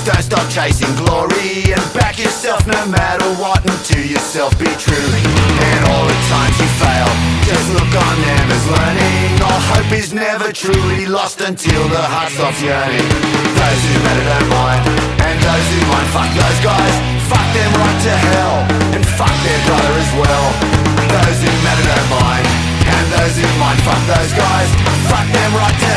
Don't stop chasing glory and back yourself no matter what, and to yourself be true. And all the times you fail, just look on them as learning. All hope is never truly lost until the heart stops yearning. Those who matter don't mind, and those who mind, fuck those guys. Fuck them right to hell, and fuck their brother as well. Those who matter don't mind, and those who mind, fuck those guys. Fuck them right to